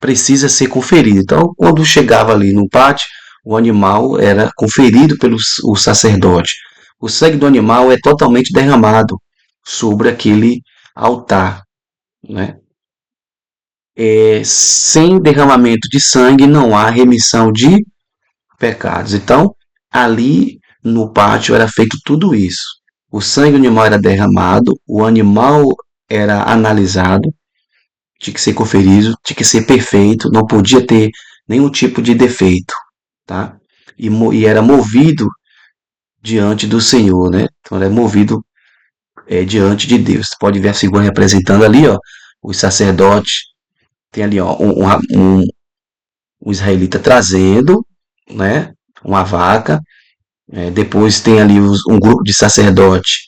precisa ser conferido. Então, quando chegava ali no pátio, o animal era conferido pelo o sacerdote. O sangue do animal é totalmente derramado sobre aquele altar, né? sem derramamento de sangue não há remissão de pecados. Então, ali no pátio era feito tudo isso. O sangue do animal era derramado, o animal era analisado, tinha que ser conferido, tinha que ser perfeito, não podia ter nenhum tipo de defeito, tá? E era movido diante do Senhor, né? Então era movido diante de Deus. Você pode ver a figura representando ali, ó, os sacerdotes. Tem ali, ó, um israelita trazendo, né? Uma vaca. Depois tem ali um grupo de sacerdotes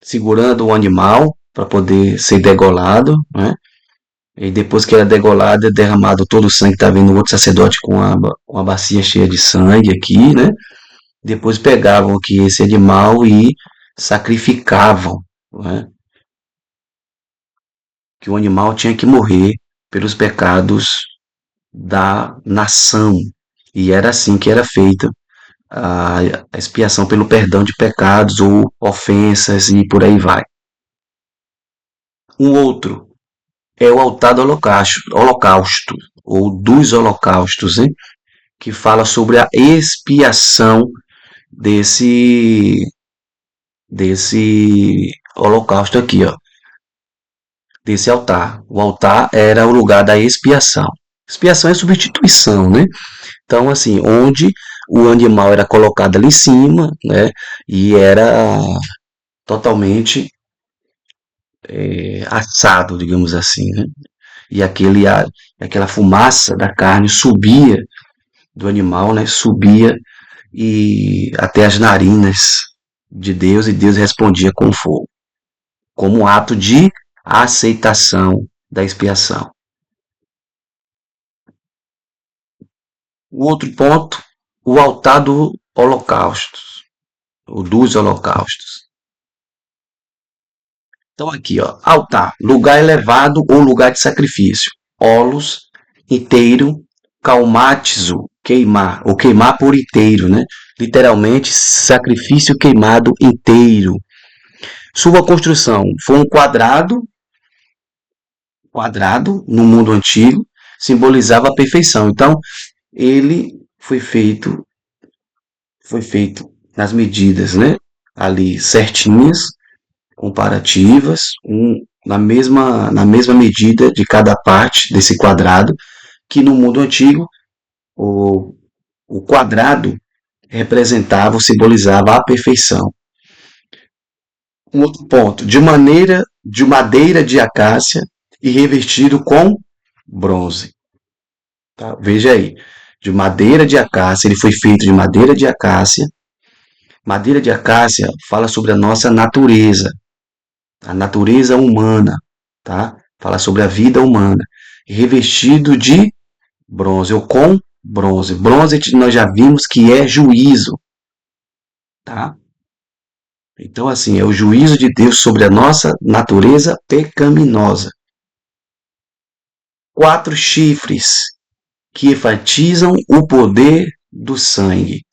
segurando o animal para poder ser degolado, né? E depois que era degolado, é derramado todo o sangue, tá vendo o outro sacerdote com a bacia cheia de sangue aqui, né? Depois pegavam aqui esse animal e sacrificavam, né? Que o animal tinha que morrer pelos pecados da nação. E era assim que era feita a expiação pelo perdão de pecados ou ofensas e por aí vai. Um outro é o altar do holocausto ou dos holocaustos, hein? Que fala sobre a expiação desse holocausto aqui, ó, desse altar. O altar era o lugar da expiação. Expiação é substituição, né? Então, assim, onde o animal era colocado ali em cima, né? E era totalmente assado, digamos assim, né? E aquela fumaça da carne subia do animal, né? Subia e até as narinas de Deus e Deus respondia com fogo, como um ato de aceitação da expiação. O outro ponto, o altar do holocausto, ou dos holocaustos. Então aqui, ó, altar, lugar elevado ou lugar de sacrifício. Olos, inteiro, caumatizo, queimar, ou queimar por inteiro, né? Literalmente, sacrifício queimado inteiro. Sua construção foi um quadrado no mundo antigo, simbolizava a perfeição. Então, ele foi feito nas medidas, né? Ali certinhas, comparativas, na mesma medida de cada parte desse quadrado, que no mundo antigo o, o quadrado representava ou simbolizava a perfeição. Um outro ponto, de madeira de acácia e revestido com bronze. Tá? Veja aí, de madeira de acácia, ele foi feito de madeira de acácia. Madeira de acácia fala sobre a natureza humana, tá? Fala sobre a vida humana. Revestido de bronze ou com bronze. Bronze nós já vimos que é juízo, tá? Então, assim, é o juízo de Deus sobre a nossa natureza pecaminosa. 4 chifres que enfatizam o poder do sangue.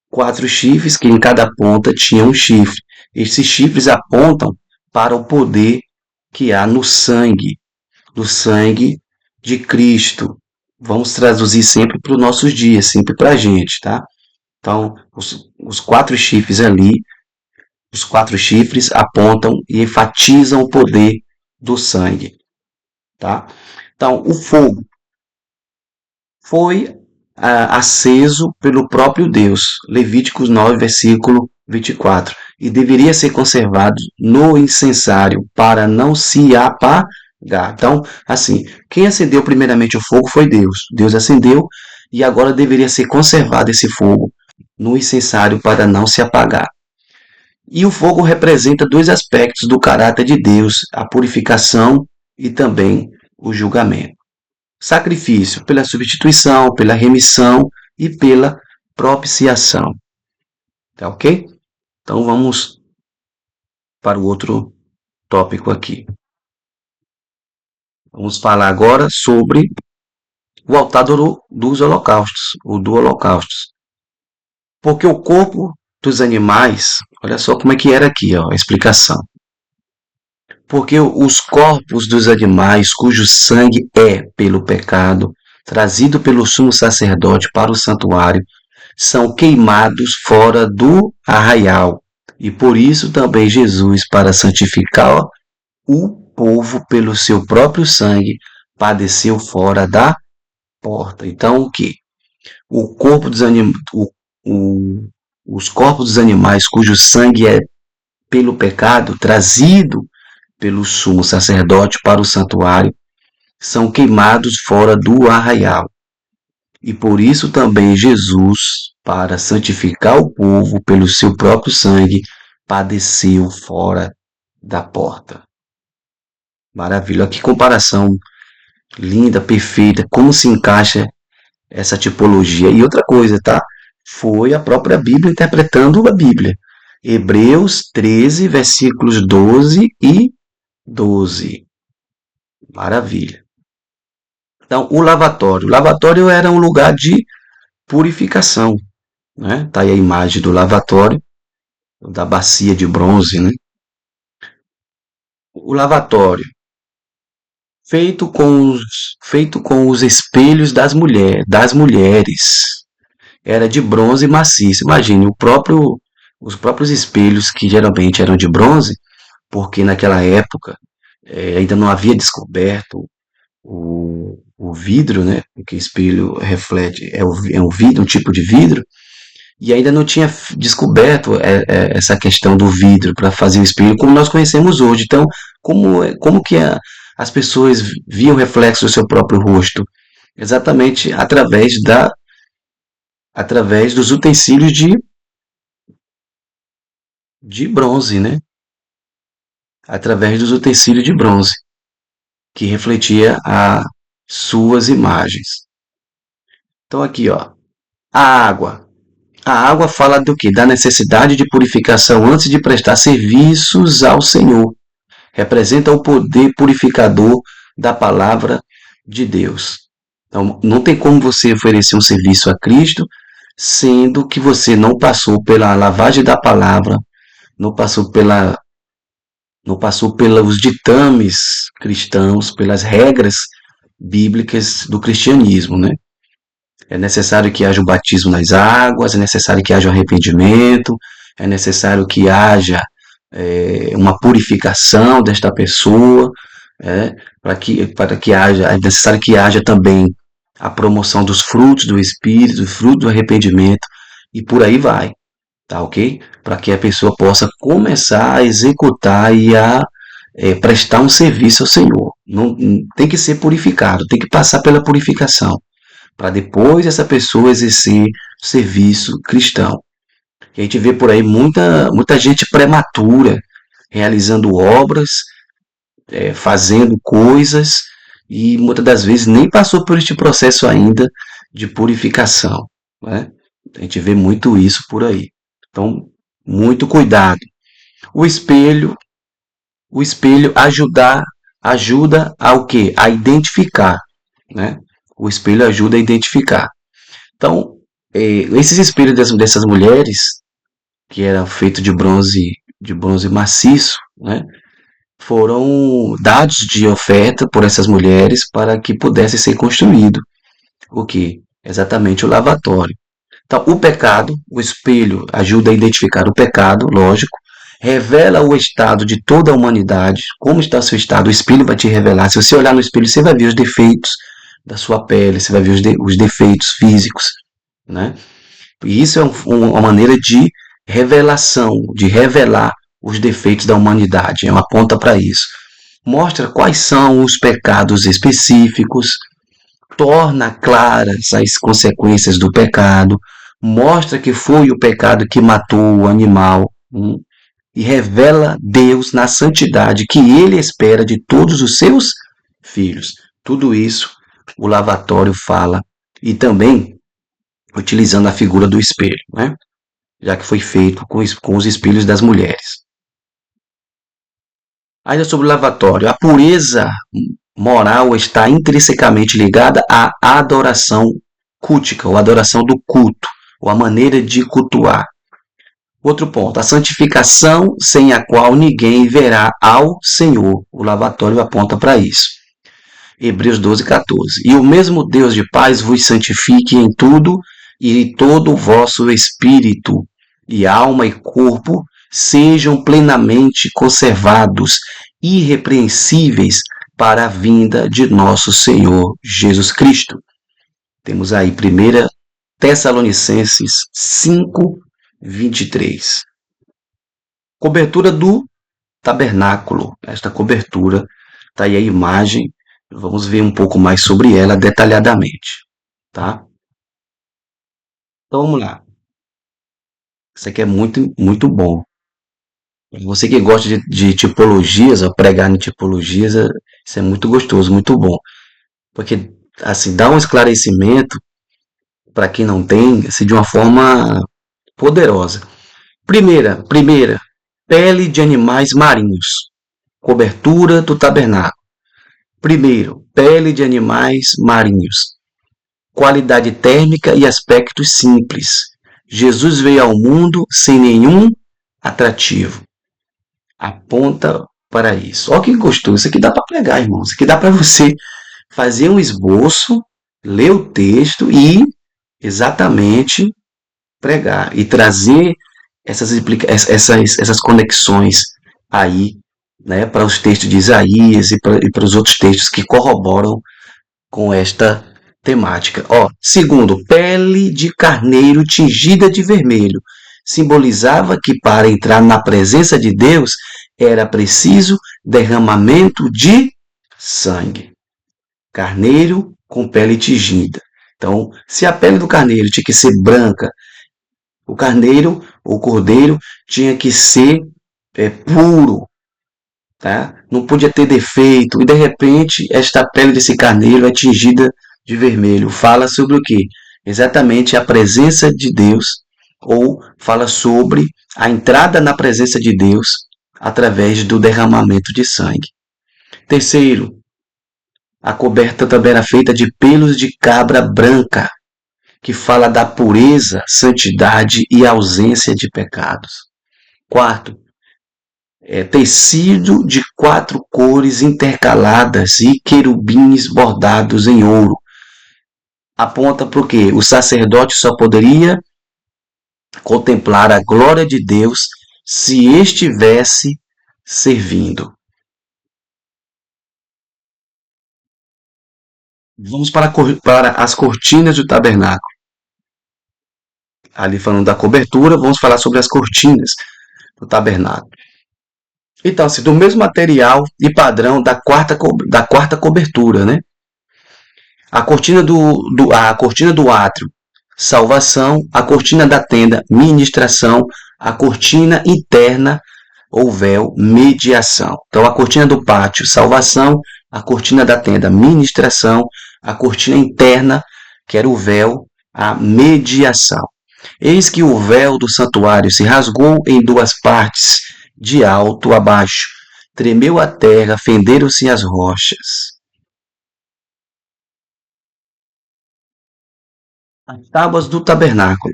4 chifres que em cada ponta tinha um chifre. Esses chifres apontam para o poder que há no sangue de Cristo. Vamos traduzir sempre para os nossos dias, sempre para a gente, tá? Então, os 4 chifres ali, os 4 chifres apontam e enfatizam o poder do sangue, tá? Então, o fogo foi aceso pelo próprio Deus. Levíticos 9, versículo 24. E deveria ser conservado no incensário para não se apagar. Então, assim, quem acendeu primeiramente o fogo foi Deus. Deus acendeu e agora deveria ser conservado esse fogo no incensário para não se apagar. E o fogo representa dois aspectos do caráter de Deus, a purificação e também o julgamento. Sacrifício pela substituição, pela remissão e pela propiciação. Tá ok? Então vamos para o outro tópico aqui. Vamos falar agora sobre o altar dos holocaustos, ou do holocausto. Porque o corpo dos animais, olha só como é que era aqui, ó, a explicação. Porque os corpos dos animais cujo sangue é, pelo pecado, trazido pelo sumo sacerdote para o santuário, são queimados fora do arraial. E por isso também Jesus, para santificar o povo pelo seu próprio sangue, padeceu fora da porta. Então, o que? O corpo dos anim... o- os corpos dos animais cujo sangue é pelo pecado trazido pelo sumo sacerdote para o santuário são queimados fora do arraial. E por isso também Jesus, para santificar o povo pelo seu próprio sangue, padeceu fora da porta. Maravilha, que comparação linda, perfeita, como se encaixa essa tipologia. E outra coisa, tá? Foi a própria Bíblia interpretando a Bíblia. Hebreus 13, versículos 12 e 12. Maravilha. Então, o lavatório. O lavatório era um lugar de purificação, né? Tá aí a imagem do lavatório, da bacia de bronze, né? O lavatório, feito com os espelhos das mulheres. Era de bronze maciço. Imagine, os próprios espelhos que geralmente eram de bronze, porque naquela época ainda não havia descoberto o vidro, né? Porque espelho reflete, é um vidro, um tipo de vidro, e ainda não tinha descoberto essa questão do vidro para fazer o espelho como nós conhecemos hoje. Então, como que as pessoas viam o reflexo do seu próprio rosto? Exatamente através dos utensílios de bronze, né? Através dos utensílios de bronze, que refletia as suas imagens. Então aqui, ó, a água. A água fala do que? Da necessidade de purificação antes de prestar serviços ao Senhor. Representa o poder purificador da palavra de Deus. Então, não tem como você oferecer um serviço a Cristo, sendo que você não passou pela lavagem da palavra, não passou não passou pelos ditames cristãos, pelas regras bíblicas do cristianismo, né? É necessário que haja o batismo nas águas, é necessário que haja o arrependimento, é necessário que haja uma purificação desta pessoa, para que haja, é necessário que haja também a promoção dos frutos do Espírito, do fruto do arrependimento, e por aí vai, tá ok? Para que a pessoa possa começar a executar e a prestar um serviço ao Senhor. Não, tem que ser purificado, tem que passar pela purificação, para depois essa pessoa exercer serviço cristão. E a gente vê por aí muita gente prematura, realizando obras, fazendo coisas, e muitas das vezes nem passou por este processo ainda de purificação, né? A gente vê muito isso por aí. Então, muito cuidado. O espelho, o espelho ajuda ao quê? A identificar, né? O espelho ajuda a identificar. Então, esses espelhos dessas mulheres, que eram feitos de bronze maciço, né? Foram dados de oferta por essas mulheres para que pudesse ser construído o que? Exatamente o lavatório. Então, o pecado, o espelho ajuda a identificar o pecado, lógico, revela o estado de toda a humanidade, como está o seu estado, o espelho vai te revelar. Se você olhar no espelho, você vai ver os defeitos da sua pele, você vai ver os defeitos físicos, né? E isso é uma maneira de revelação, de revelar os defeitos da humanidade, é uma ponta para isso. Mostra quais são os pecados específicos, torna claras as consequências do pecado, mostra que foi o pecado que matou o animal, e revela Deus na santidade que ele espera de todos os seus filhos. Tudo isso o lavatório fala, e também utilizando a figura do espelho, né? Já que foi feito com os espelhos das mulheres. Ainda sobre o lavatório, a pureza moral está intrinsecamente ligada à adoração cultica, ou adoração do culto, ou a maneira de cultuar. Outro ponto, a santificação sem a qual ninguém verá ao Senhor. O lavatório aponta para isso. Hebreus 12, 14. E o mesmo Deus de paz vos santifique em tudo, e todo o vosso espírito, e alma e corpo sejam plenamente conservados, irrepreensíveis para a vinda de nosso Senhor Jesus Cristo. Temos aí 1 Tessalonicenses 5, 23. Cobertura do tabernáculo. Esta cobertura, está aí a imagem. Vamos ver um pouco mais sobre ela detalhadamente, tá? Então vamos lá. Isso aqui é muito, muito bom. Você que gosta de tipologias, ó, pregar em tipologias, isso é muito gostoso, muito bom. Porque, assim, dá um esclarecimento para quem não tem, assim, de uma forma poderosa. Primeira, pele de animais marinhos. Cobertura do tabernáculo. Primeiro, pele de animais marinhos. Qualidade térmica e aspectos simples. Jesus veio ao mundo sem nenhum atrativo. Aponta para isso. Olha que gostoso. Isso aqui dá para pregar, irmão. Isso aqui dá para você fazer um esboço, ler o texto e exatamente pregar. E trazer essas conexões aí, né, para os textos de Isaías e para os outros textos que corroboram com esta temática. Ó, segundo, pele de carneiro tingida de vermelho. Simbolizava que para entrar na presença de Deus era preciso derramamento de sangue. Carneiro com pele tingida. Então, se a pele do carneiro tinha que ser branca, o carneiro, o cordeiro, tinha que ser puro, tá? Não podia ter defeito. E de repente, esta pele desse carneiro é tingida de vermelho. Fala sobre o quê? Exatamente a presença de Deus, ou fala sobre a entrada na presença de Deus através do derramamento de sangue. Terceiro, a coberta também era feita de pelos de cabra branca, que fala da pureza, santidade e ausência de pecados. Quarto, tecido de 4 cores intercaladas e querubins bordados em ouro. Aponta para o quê? O sacerdote só poderia contemplar a glória de Deus se estivesse servindo. Vamos para as cortinas do tabernáculo. Ali falando da cobertura, vamos falar sobre as cortinas do tabernáculo. Então, assim, do mesmo material e padrão da quarta cobertura, né? A cortina do átrio, salvação, a cortina da tenda, ministração, a cortina interna ou véu, mediação. Então, a cortina do pátio, salvação, a cortina da tenda, ministração, a cortina interna, que era o véu, a mediação. Eis que o véu do santuário se rasgou em duas partes, de alto a baixo. Tremeu a terra, fenderam-se as rochas. As tábuas do tabernáculo.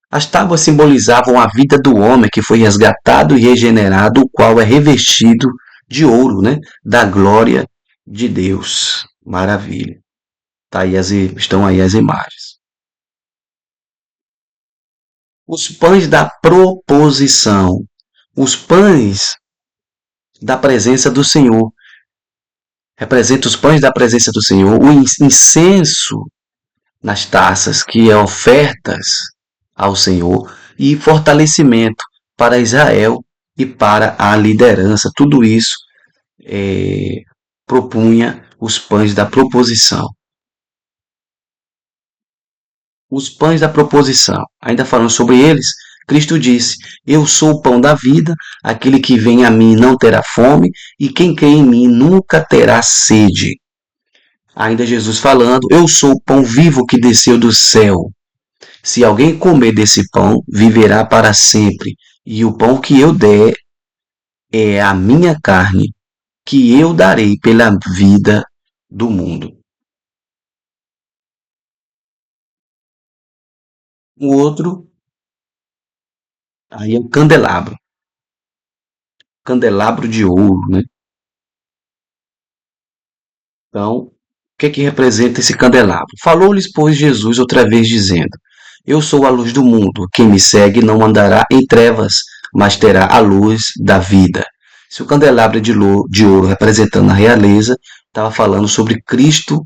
As tábuas simbolizavam a vida do homem que foi resgatado e regenerado, o qual é revestido de ouro, né? Da glória de Deus. Maravilha. Estão aí as imagens. Os pães da proposição. Os pães da presença do Senhor. Representa os pães da presença do Senhor. O incenso nas taças, que é ofertas ao Senhor, e fortalecimento para Israel e para a liderança. Tudo isso propunha os pães da proposição. Os pães da proposição. Ainda falando sobre eles, Cristo disse: Eu sou o pão da vida, aquele que vem a mim não terá fome, e quem crê em mim nunca terá sede. Ainda Jesus falando: Eu sou o pão vivo que desceu do céu. Se alguém comer desse pão, viverá para sempre. E o pão que eu der é a minha carne, que eu darei pela vida do mundo. O outro Aí é o candelabro de ouro, né? Então, o que é que representa esse candelabro? Falou-lhes, pois, Jesus outra vez, dizendo: Eu sou a luz do mundo. Quem me segue não andará em trevas, mas terá a luz da vida. Se o candelabro de ouro representando a realeza, estava falando sobre Cristo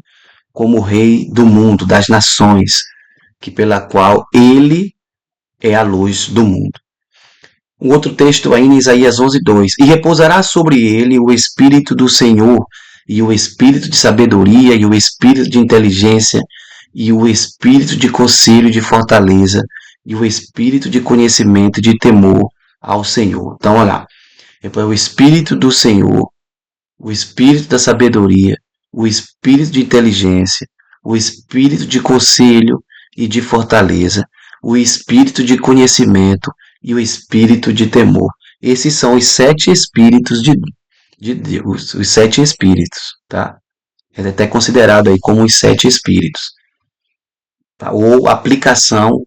como Rei do mundo, das nações, que pela qual ele é a luz do mundo. Um outro texto aí em Isaías 11:2. E repousará sobre ele o Espírito do Senhor, e o Espírito de sabedoria, e o Espírito de inteligência, e o Espírito de conselho e de fortaleza, e o Espírito de conhecimento e de temor ao Senhor. Então, olha lá. É o Espírito do Senhor, o Espírito da sabedoria, o Espírito de inteligência, o Espírito de conselho e de fortaleza, o Espírito de conhecimento e o Espírito de temor. Esses são os sete Espíritos de Deus, os sete Espíritos, tá? É até considerado aí como os sete Espíritos, tá? Ou aplicação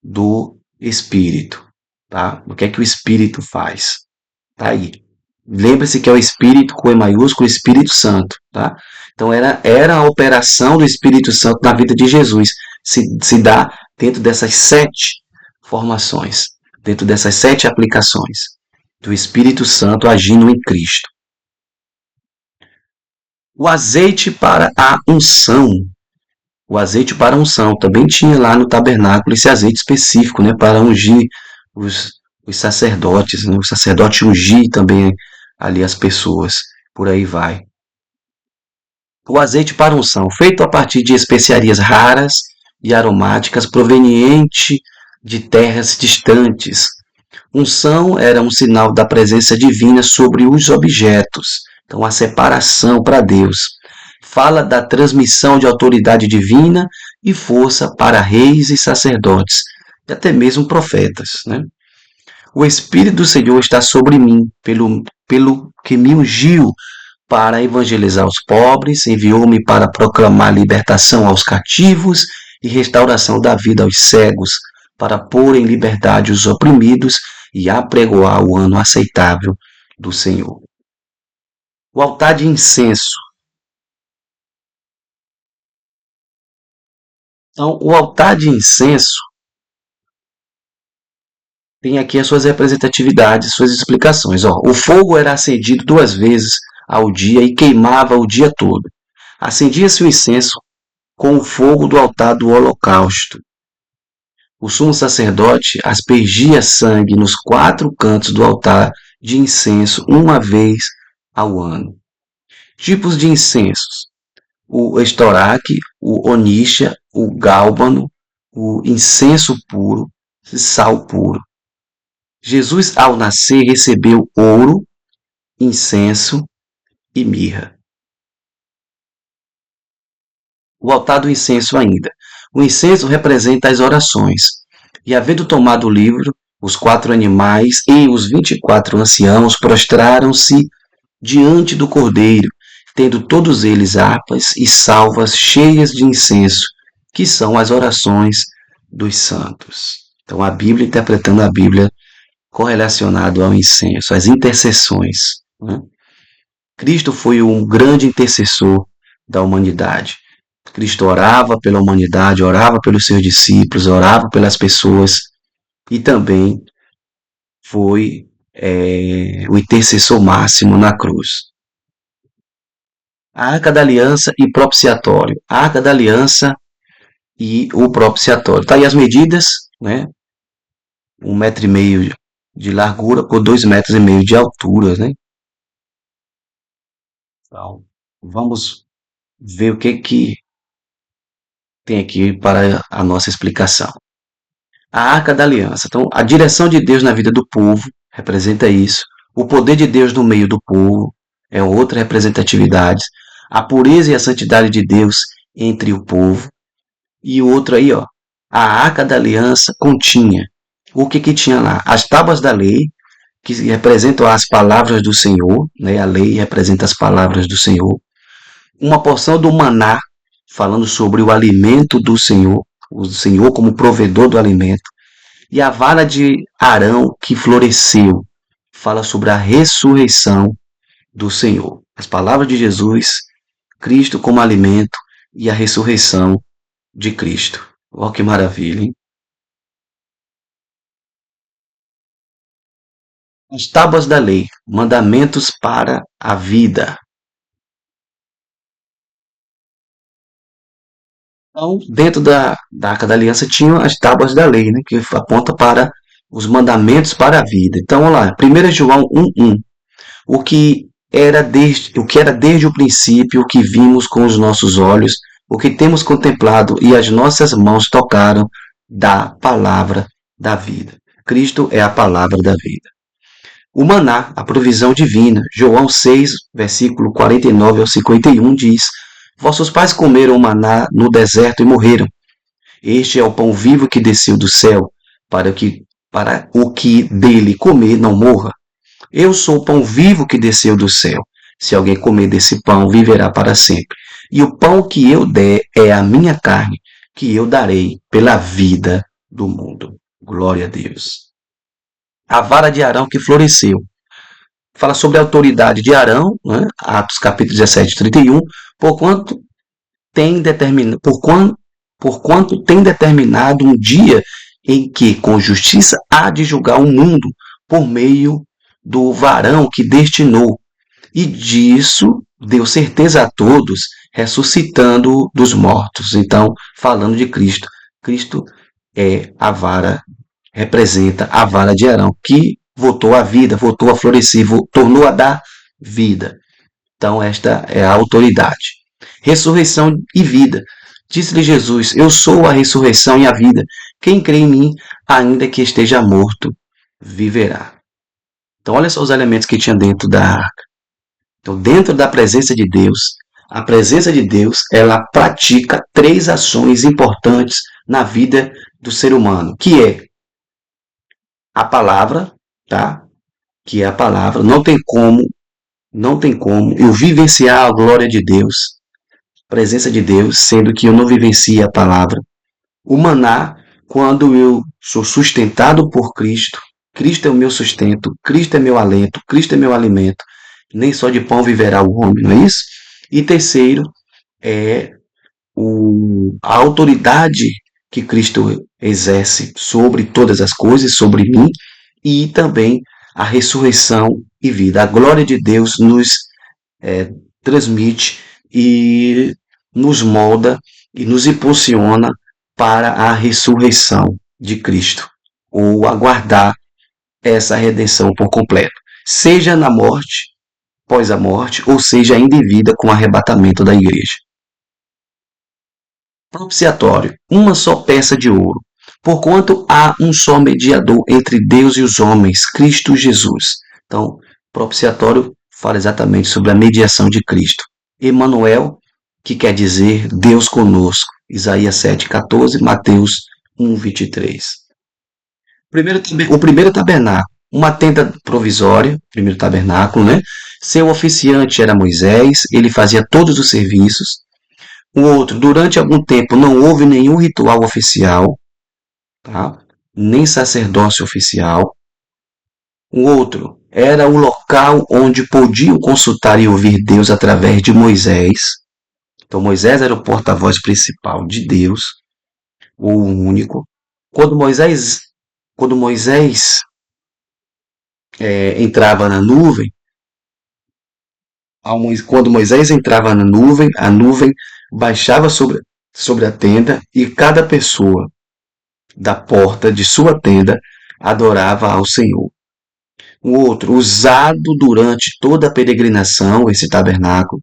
do Espírito, tá? O que é que o Espírito faz? Tá aí. Lembre-se que é o Espírito com E maiúsculo, o Espírito Santo, tá? Então era a operação do Espírito Santo na vida de Jesus. Se dá dentro dessas sete formações, dentro dessas sete aplicações do Espírito Santo agindo em Cristo. O azeite para a unção. O azeite para a unção. Também tinha lá no tabernáculo esse azeite específico, né? Para ungir os, os sacerdotes, né? O sacerdote ungir também ali as pessoas. Por aí vai. O azeite para unção, feito a partir de especiarias raras e aromáticas proveniente de terras distantes. Unção era um sinal da presença divina sobre os objetos. Então, a separação para Deus. Fala da transmissão de autoridade divina e força para reis e sacerdotes, e até mesmo profetas, né? O Espírito do Senhor está sobre mim, pelo que me ungiu para evangelizar os pobres, enviou-me para proclamar libertação aos cativos e restauração da vida aos cegos, para pôr em liberdade os oprimidos e apregoar o ano aceitável do Senhor. O altar de incenso. Então, o altar de incenso tem aqui as suas representatividades, suas explicações. Ó, o fogo era acendido 2 vezes ao dia e queimava o dia todo. Acendia-se o incenso com o fogo do altar do holocausto. O sumo sacerdote aspergia sangue nos 4 cantos do altar de incenso 1 vez ao ano. Tipos de incensos: o estoraque, o onixa, o gálbano, o incenso puro e sal puro. Jesus, ao nascer, recebeu ouro, incenso e mirra. O altar do incenso ainda. O incenso representa as orações. E havendo tomado o livro, os 4 animais e os 24 anciãos prostraram-se diante do Cordeiro, tendo todos eles harpas e salvas cheias de incenso, que são as orações dos santos. Então a Bíblia, interpretando a Bíblia correlacionado ao incenso, às intercessões, né? Cristo foi um grande intercessor da humanidade. Cristo orava pela humanidade, orava pelos seus discípulos, orava pelas pessoas e também foi o intercessor máximo na cruz. A Arca da Aliança e propiciatório. A Arca da Aliança e o propiciatório. Está aí as medidas, né? 1,5 metro de largura por 2,5 metros de altura, né? Então, vamos ver o que tem aqui para a nossa explicação. A Arca da Aliança. Então, a direção de Deus na vida do povo representa isso. O poder de Deus no meio do povo é outra representatividade. A pureza e a santidade de Deus entre o povo. E outro aí, ó. A Arca da Aliança continha. O que tinha lá? As tábuas da lei, que representam as palavras do Senhor, né? A lei representa as palavras do Senhor. Uma porção do maná, falando sobre o alimento do Senhor, o Senhor como provedor do alimento. E a vara de Arão que floresceu fala sobre a ressurreição do Senhor. As palavras de Jesus, Cristo como alimento e a ressurreição de Cristo. Olha que maravilha, hein? As tábuas da lei, mandamentos para a vida. Então, dentro da Arca da Aliança tinham as tábuas da lei, né, que aponta para os mandamentos para a vida. Então, vamos lá, 1 João 1:1. O que era desde o princípio, o que vimos com os nossos olhos, o que temos contemplado e as nossas mãos tocaram da palavra da vida. Cristo é a palavra da vida. O maná, a provisão divina. João 6, versículo 49 ao 51 diz: Vossos pais comeram o maná no deserto e morreram. Este é o pão vivo que desceu do céu, para o que dele comer não morra. Eu sou o pão vivo que desceu do céu. Se alguém comer desse pão, viverá para sempre. E o pão que eu der é a minha carne, que eu darei pela vida do mundo. Glória a Deus. A vara de Arão que floresceu. Fala sobre a autoridade de Arão, né? Atos capítulo 17, 31, porquanto por quanto tem determinado um dia em que, com justiça, há de julgar o mundo por meio do varão que destinou. E disso deu certeza a todos, ressuscitando dos mortos. Então, falando de Cristo, Cristo é a vara, representa a vara de Arão, que voltou à vida, voltou a florescer, tornou a dar vida. Então, esta é a autoridade. Ressurreição e vida. Disse-lhe Jesus: Eu sou a ressurreição e a vida. Quem crê em mim, ainda que esteja morto, viverá. Então, olha só os elementos que tinha dentro da arca. Então, dentro da presença de Deus, a presença de Deus, ela pratica três ações importantes na vida do ser humano, que é a palavra, tá? Que é a palavra. Não tem como eu vivenciar a glória de Deus, a presença de Deus, sendo que eu não vivencio a palavra. O maná, quando eu sou sustentado por Cristo, Cristo é o meu sustento, Cristo é meu alento, Cristo é meu alimento. Nem só de pão viverá o homem, não é isso? E terceiro, é a autoridade que Cristo exerce sobre todas as coisas, sobre mim, e também a ressurreição e vida. A glória de Deus nos transmite e nos molda e nos impulsiona para a ressurreição de Cristo, ou aguardar essa redenção por completo, seja na morte, pós a morte, ou seja ainda em vida com o arrebatamento da igreja. Propiciatório, uma só peça de ouro, porquanto há um só mediador entre Deus e os homens, Cristo Jesus. Então, propiciatório fala exatamente sobre a mediação de Cristo. Emanuel, que quer dizer Deus conosco. Isaías 7,14, Mateus 1,23. O primeiro tabernáculo, uma tenda provisória, primeiro tabernáculo, né? Seu oficiante era Moisés, ele fazia todos os serviços. O outro, durante algum tempo não houve nenhum ritual oficial, tá? Nem sacerdócio oficial. O outro era o local onde podiam consultar e ouvir Deus através de Moisés. Então Moisés era o porta-voz principal de Deus, o único. Quando Moisés, quando Moisés entrava na nuvem, quando Moisés entrava na nuvem, a nuvem baixava sobre a tenda e cada pessoa da porta de sua tenda adorava ao Senhor. O outro, usado durante toda a peregrinação, esse tabernáculo.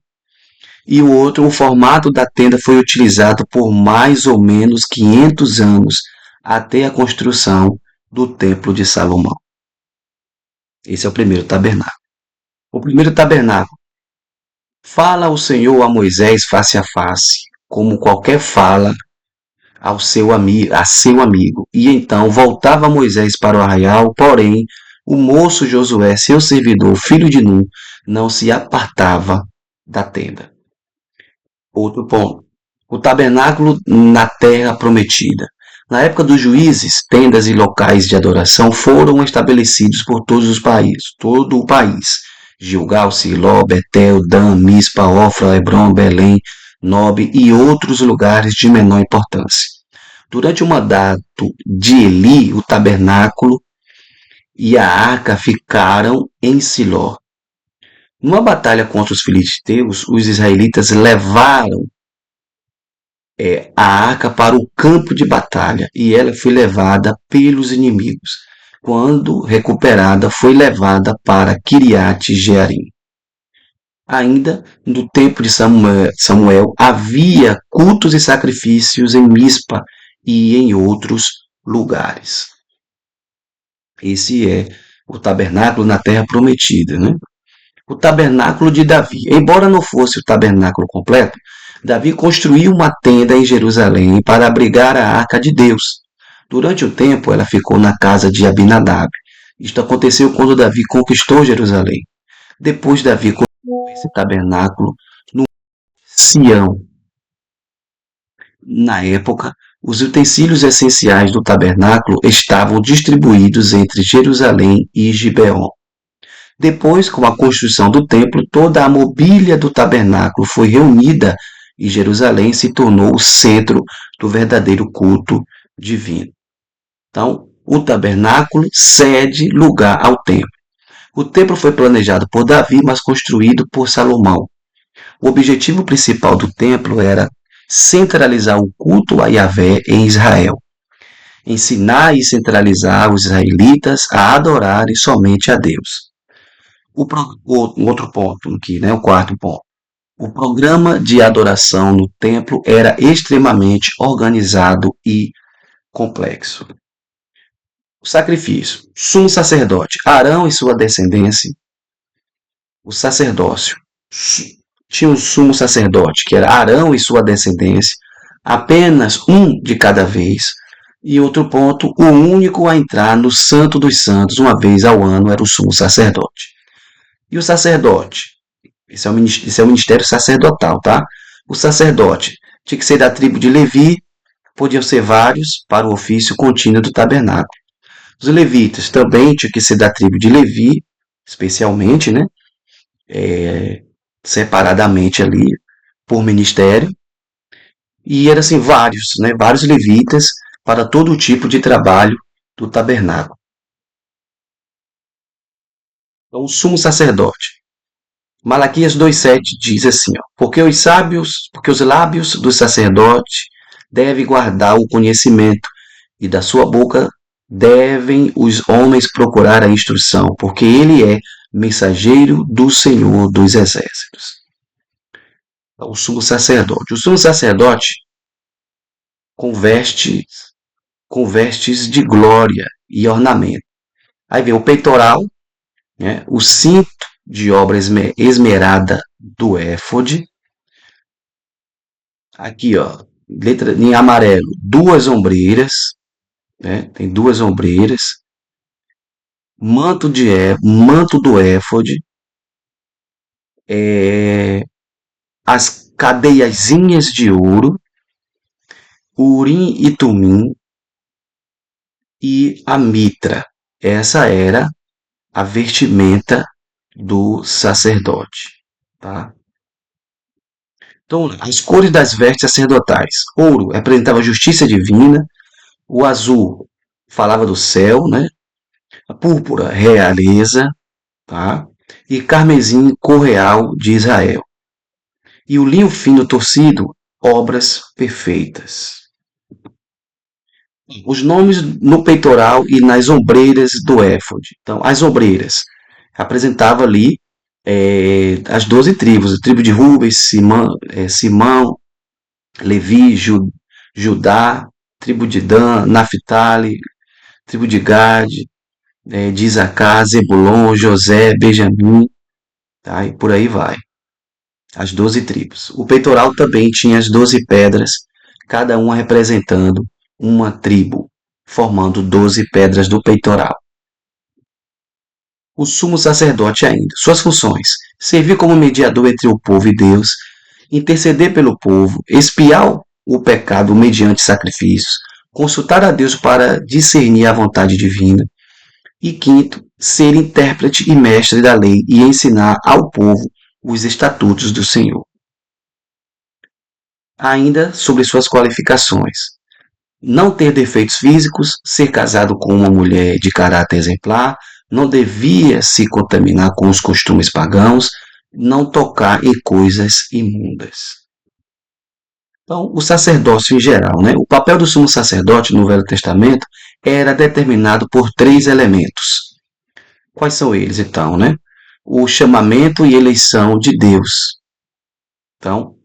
E o outro, o formato da tenda foi utilizado por mais ou menos 500 anos até a construção do Templo de Salomão. Esse é o primeiro tabernáculo. O primeiro tabernáculo. Fala o Senhor a Moisés face a face, como qualquer fala a seu amigo. E então voltava Moisés para o arraial, porém o moço Josué, seu servidor, filho de Nun, não se apartava da tenda. Outro ponto. O tabernáculo na terra prometida. Na época dos juízes, tendas e locais de adoração foram estabelecidos por todos os países, todo o país. Gilgal, Siló, Betel, Dan, Mispa, Ofra, Hebron, Belém, Nobe e outros lugares de menor importância. Durante o mandato de Eli, o tabernáculo e a arca ficaram em Siló. Numa batalha contra os filisteus, os israelitas levaram a arca para o campo de batalha e ela foi levada pelos inimigos. Quando recuperada, foi levada para Kiriat Jearim. Ainda no tempo de Samuel, havia cultos e sacrifícios em Mispa e em outros lugares. Esse é o tabernáculo na terra prometida, né? O tabernáculo de Davi. Embora não fosse o tabernáculo completo, Davi construiu uma tenda em Jerusalém para abrigar a arca de Deus. Durante o tempo, ela ficou na casa de Abinadab. Isto aconteceu quando Davi conquistou Jerusalém. Depois, Davi construiu esse tabernáculo no Sião. Na época, os utensílios essenciais do tabernáculo estavam distribuídos entre Jerusalém e Gibeon. Depois, com a construção do templo, toda a mobília do tabernáculo foi reunida e Jerusalém se tornou o centro do verdadeiro culto divino. Então, o tabernáculo cede lugar ao templo. O templo foi planejado por Davi, mas construído por Salomão. O objetivo principal do templo era centralizar o culto a Yahvé em Israel, ensinar e centralizar os israelitas a adorarem somente a Deus. O outro ponto aqui, né, o quarto ponto. O programa de adoração no templo era extremamente organizado e complexo. O sacrifício. Sumo sacerdote. Arão e sua descendência. O sacerdócio. Tinha o sumo sacerdote, que era Arão e sua descendência. Apenas um de cada vez. E outro ponto, o único a entrar no Santo dos Santos uma vez ao ano era o sumo sacerdote. E o sacerdote? Esse é o ministério sacerdotal, tá? O sacerdote tinha que ser da tribo de Levi, podiam ser vários para o ofício contínuo do tabernáculo. Os levitas também tinham que ser da tribo de Levi, especialmente, né? Separadamente ali, por ministério. E eram assim vários, né? Vários levitas para todo tipo de trabalho do tabernáculo. Então, o sumo sacerdote. Malaquias 2,7 diz assim, ó, porque os lábios do sacerdote devem guardar o conhecimento, e da sua boca devem os homens procurar a instrução, porque ele é mensageiro do Senhor dos Exércitos. O sumo sacerdote. O sumo sacerdote com vestes de glória e ornamento. Aí vem o peitoral, né, o cinto de obra esmerada do éfode. Aqui, ó, letra em amarelo, duas ombreiras, né? Tem duas ombreiras. Manto do éfode, as cadeiazinhas de ouro, urim e tumim e a mitra. Essa era a vestimenta do sacerdote, tá? Então, as cores das vestes sacerdotais. Ouro representava a justiça divina, o azul falava do céu, né? A púrpura, realeza, tá? E carmesim, cor real de Israel. E o linho fino torcido, obras perfeitas. Os nomes no peitoral e nas ombreiras do éfode. Então, as ombreiras apresentava ali as 12 tribos, a tribo de Rubens, Simão, Levi, Judá, tribo de Dan, Naphtali, tribo de Gad, de Isacar, Zebulon, José, Benjamim, tá? E por aí vai. As 12 tribos. O peitoral também tinha as 12 pedras, cada uma representando uma tribo, formando 12 pedras do peitoral. O sumo sacerdote ainda. Suas funções: servir como mediador entre o povo e Deus, interceder pelo povo, expiar o pecado mediante sacrifícios, consultar a Deus para discernir a vontade divina. E quinto, ser intérprete e mestre da lei e ensinar ao povo os estatutos do Senhor. Ainda sobre suas qualificações: não ter defeitos físicos, ser casado com uma mulher de caráter exemplar, não devia se contaminar com os costumes pagãos, não tocar em coisas imundas. Então, o sacerdócio em geral, né? O papel do sumo sacerdote no Velho Testamento era determinado por 3 elementos. Quais são eles, então, né? O chamamento e eleição de Deus. Então,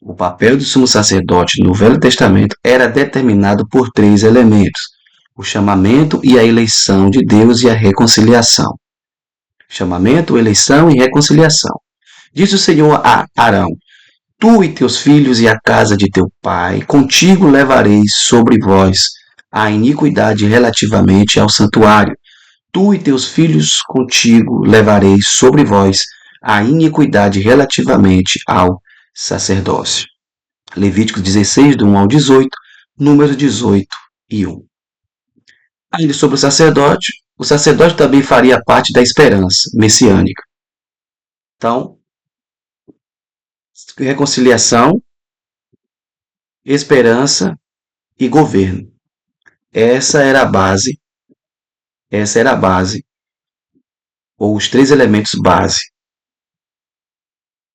o papel do sumo sacerdote no Velho Testamento era determinado por 3 elementos: o chamamento e a eleição de Deus e a reconciliação. Chamamento, eleição e reconciliação. Diz o Senhor a Arão: tu e teus filhos e a casa de teu pai, contigo levareis sobre vós a iniquidade relativamente ao santuário. Tu e teus filhos contigo levareis sobre vós a iniquidade relativamente ao sacerdócio. Levítico 16, do 1 ao 18, Números 18 e 1. Ainda sobre o sacerdote também faria parte da esperança messiânica. Então, reconciliação, esperança e governo. Essa era a base, ou os 3 elementos base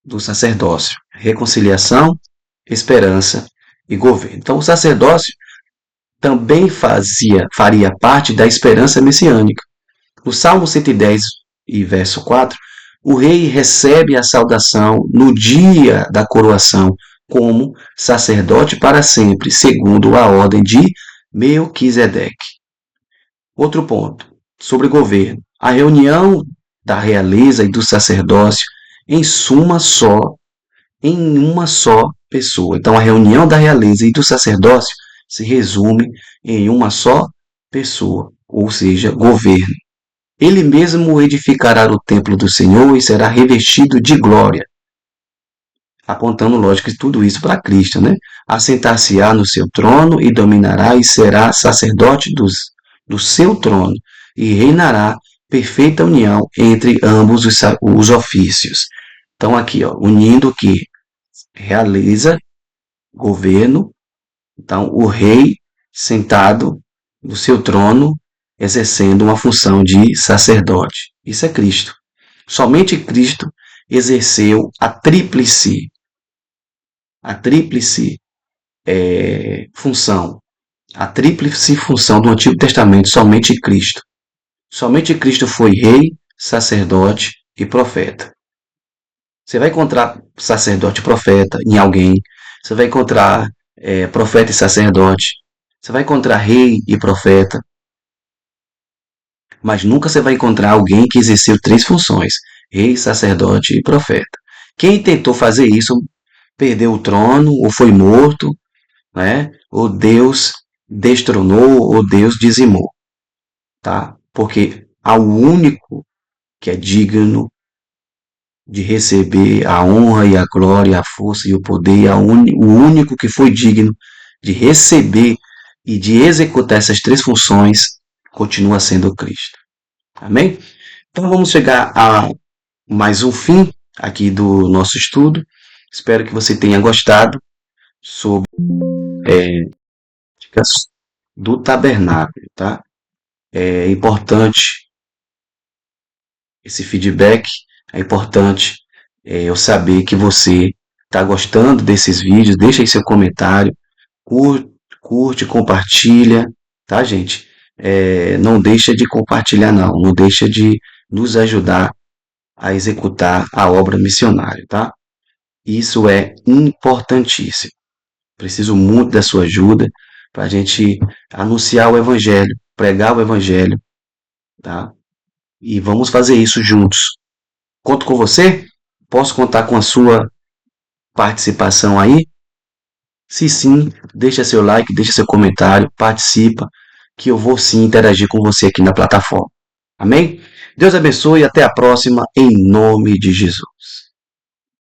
do sacerdócio: reconciliação, esperança e governo. Então, o sacerdócio também faria parte da esperança messiânica. No Salmo 110 e verso 4, o rei recebe a saudação no dia da coroação como sacerdote para sempre, segundo a ordem de Melquisedeque. Outro ponto, sobre governo. A reunião da realeza e do sacerdócio em uma só pessoa. Então, a reunião da realeza e do sacerdócio se resume em uma só pessoa, ou seja, governo. Ele mesmo edificará o templo do Senhor e será revestido de glória. Apontando, lógico, tudo isso para Cristo, né? Assentar-se-á no seu trono e dominará e será sacerdote do seu trono e reinará perfeita união entre ambos os ofícios. Então, aqui, ó, unindo o que? Realiza, governo. Então, o rei sentado no seu trono, exercendo uma função de sacerdote. Isso é Cristo. Somente Cristo exerceu a tríplice função. A tríplice função do Antigo Testamento, somente Cristo. Somente Cristo foi rei, sacerdote e profeta. Você vai encontrar sacerdote e profeta em alguém. Você vai encontrar profeta e sacerdote. Você vai encontrar rei e profeta. Mas nunca você vai encontrar alguém que exerceu 3 funções: rei, sacerdote e profeta. Quem tentou fazer isso perdeu o trono, ou foi morto, né? Ou Deus destronou, ou Deus dizimou. Tá? Porque ao único que é digno de receber a honra e a glória, a força e o poder, o único que foi digno de receber e de executar essas 3 funções, continua sendo Cristo. Amém? Então vamos chegar a mais um fim aqui do nosso estudo. Espero que você tenha gostado sobre do tabernáculo, tá? É importante esse feedback, é importante eu saber que você está gostando desses vídeos. Deixa aí seu comentário, curte, compartilha, tá, gente? Não deixa de compartilhar, não deixa de nos ajudar a executar a obra missionária, tá? Isso é importantíssimo. Preciso muito da sua ajuda para a gente anunciar o Evangelho, pregar o Evangelho, tá? E vamos fazer isso juntos. Conto com você? Posso contar com a sua participação aí? Se sim, deixa seu like, deixa seu comentário, participa, que eu vou sim interagir com você aqui na plataforma. Amém? Deus abençoe e até a próxima, em nome de Jesus.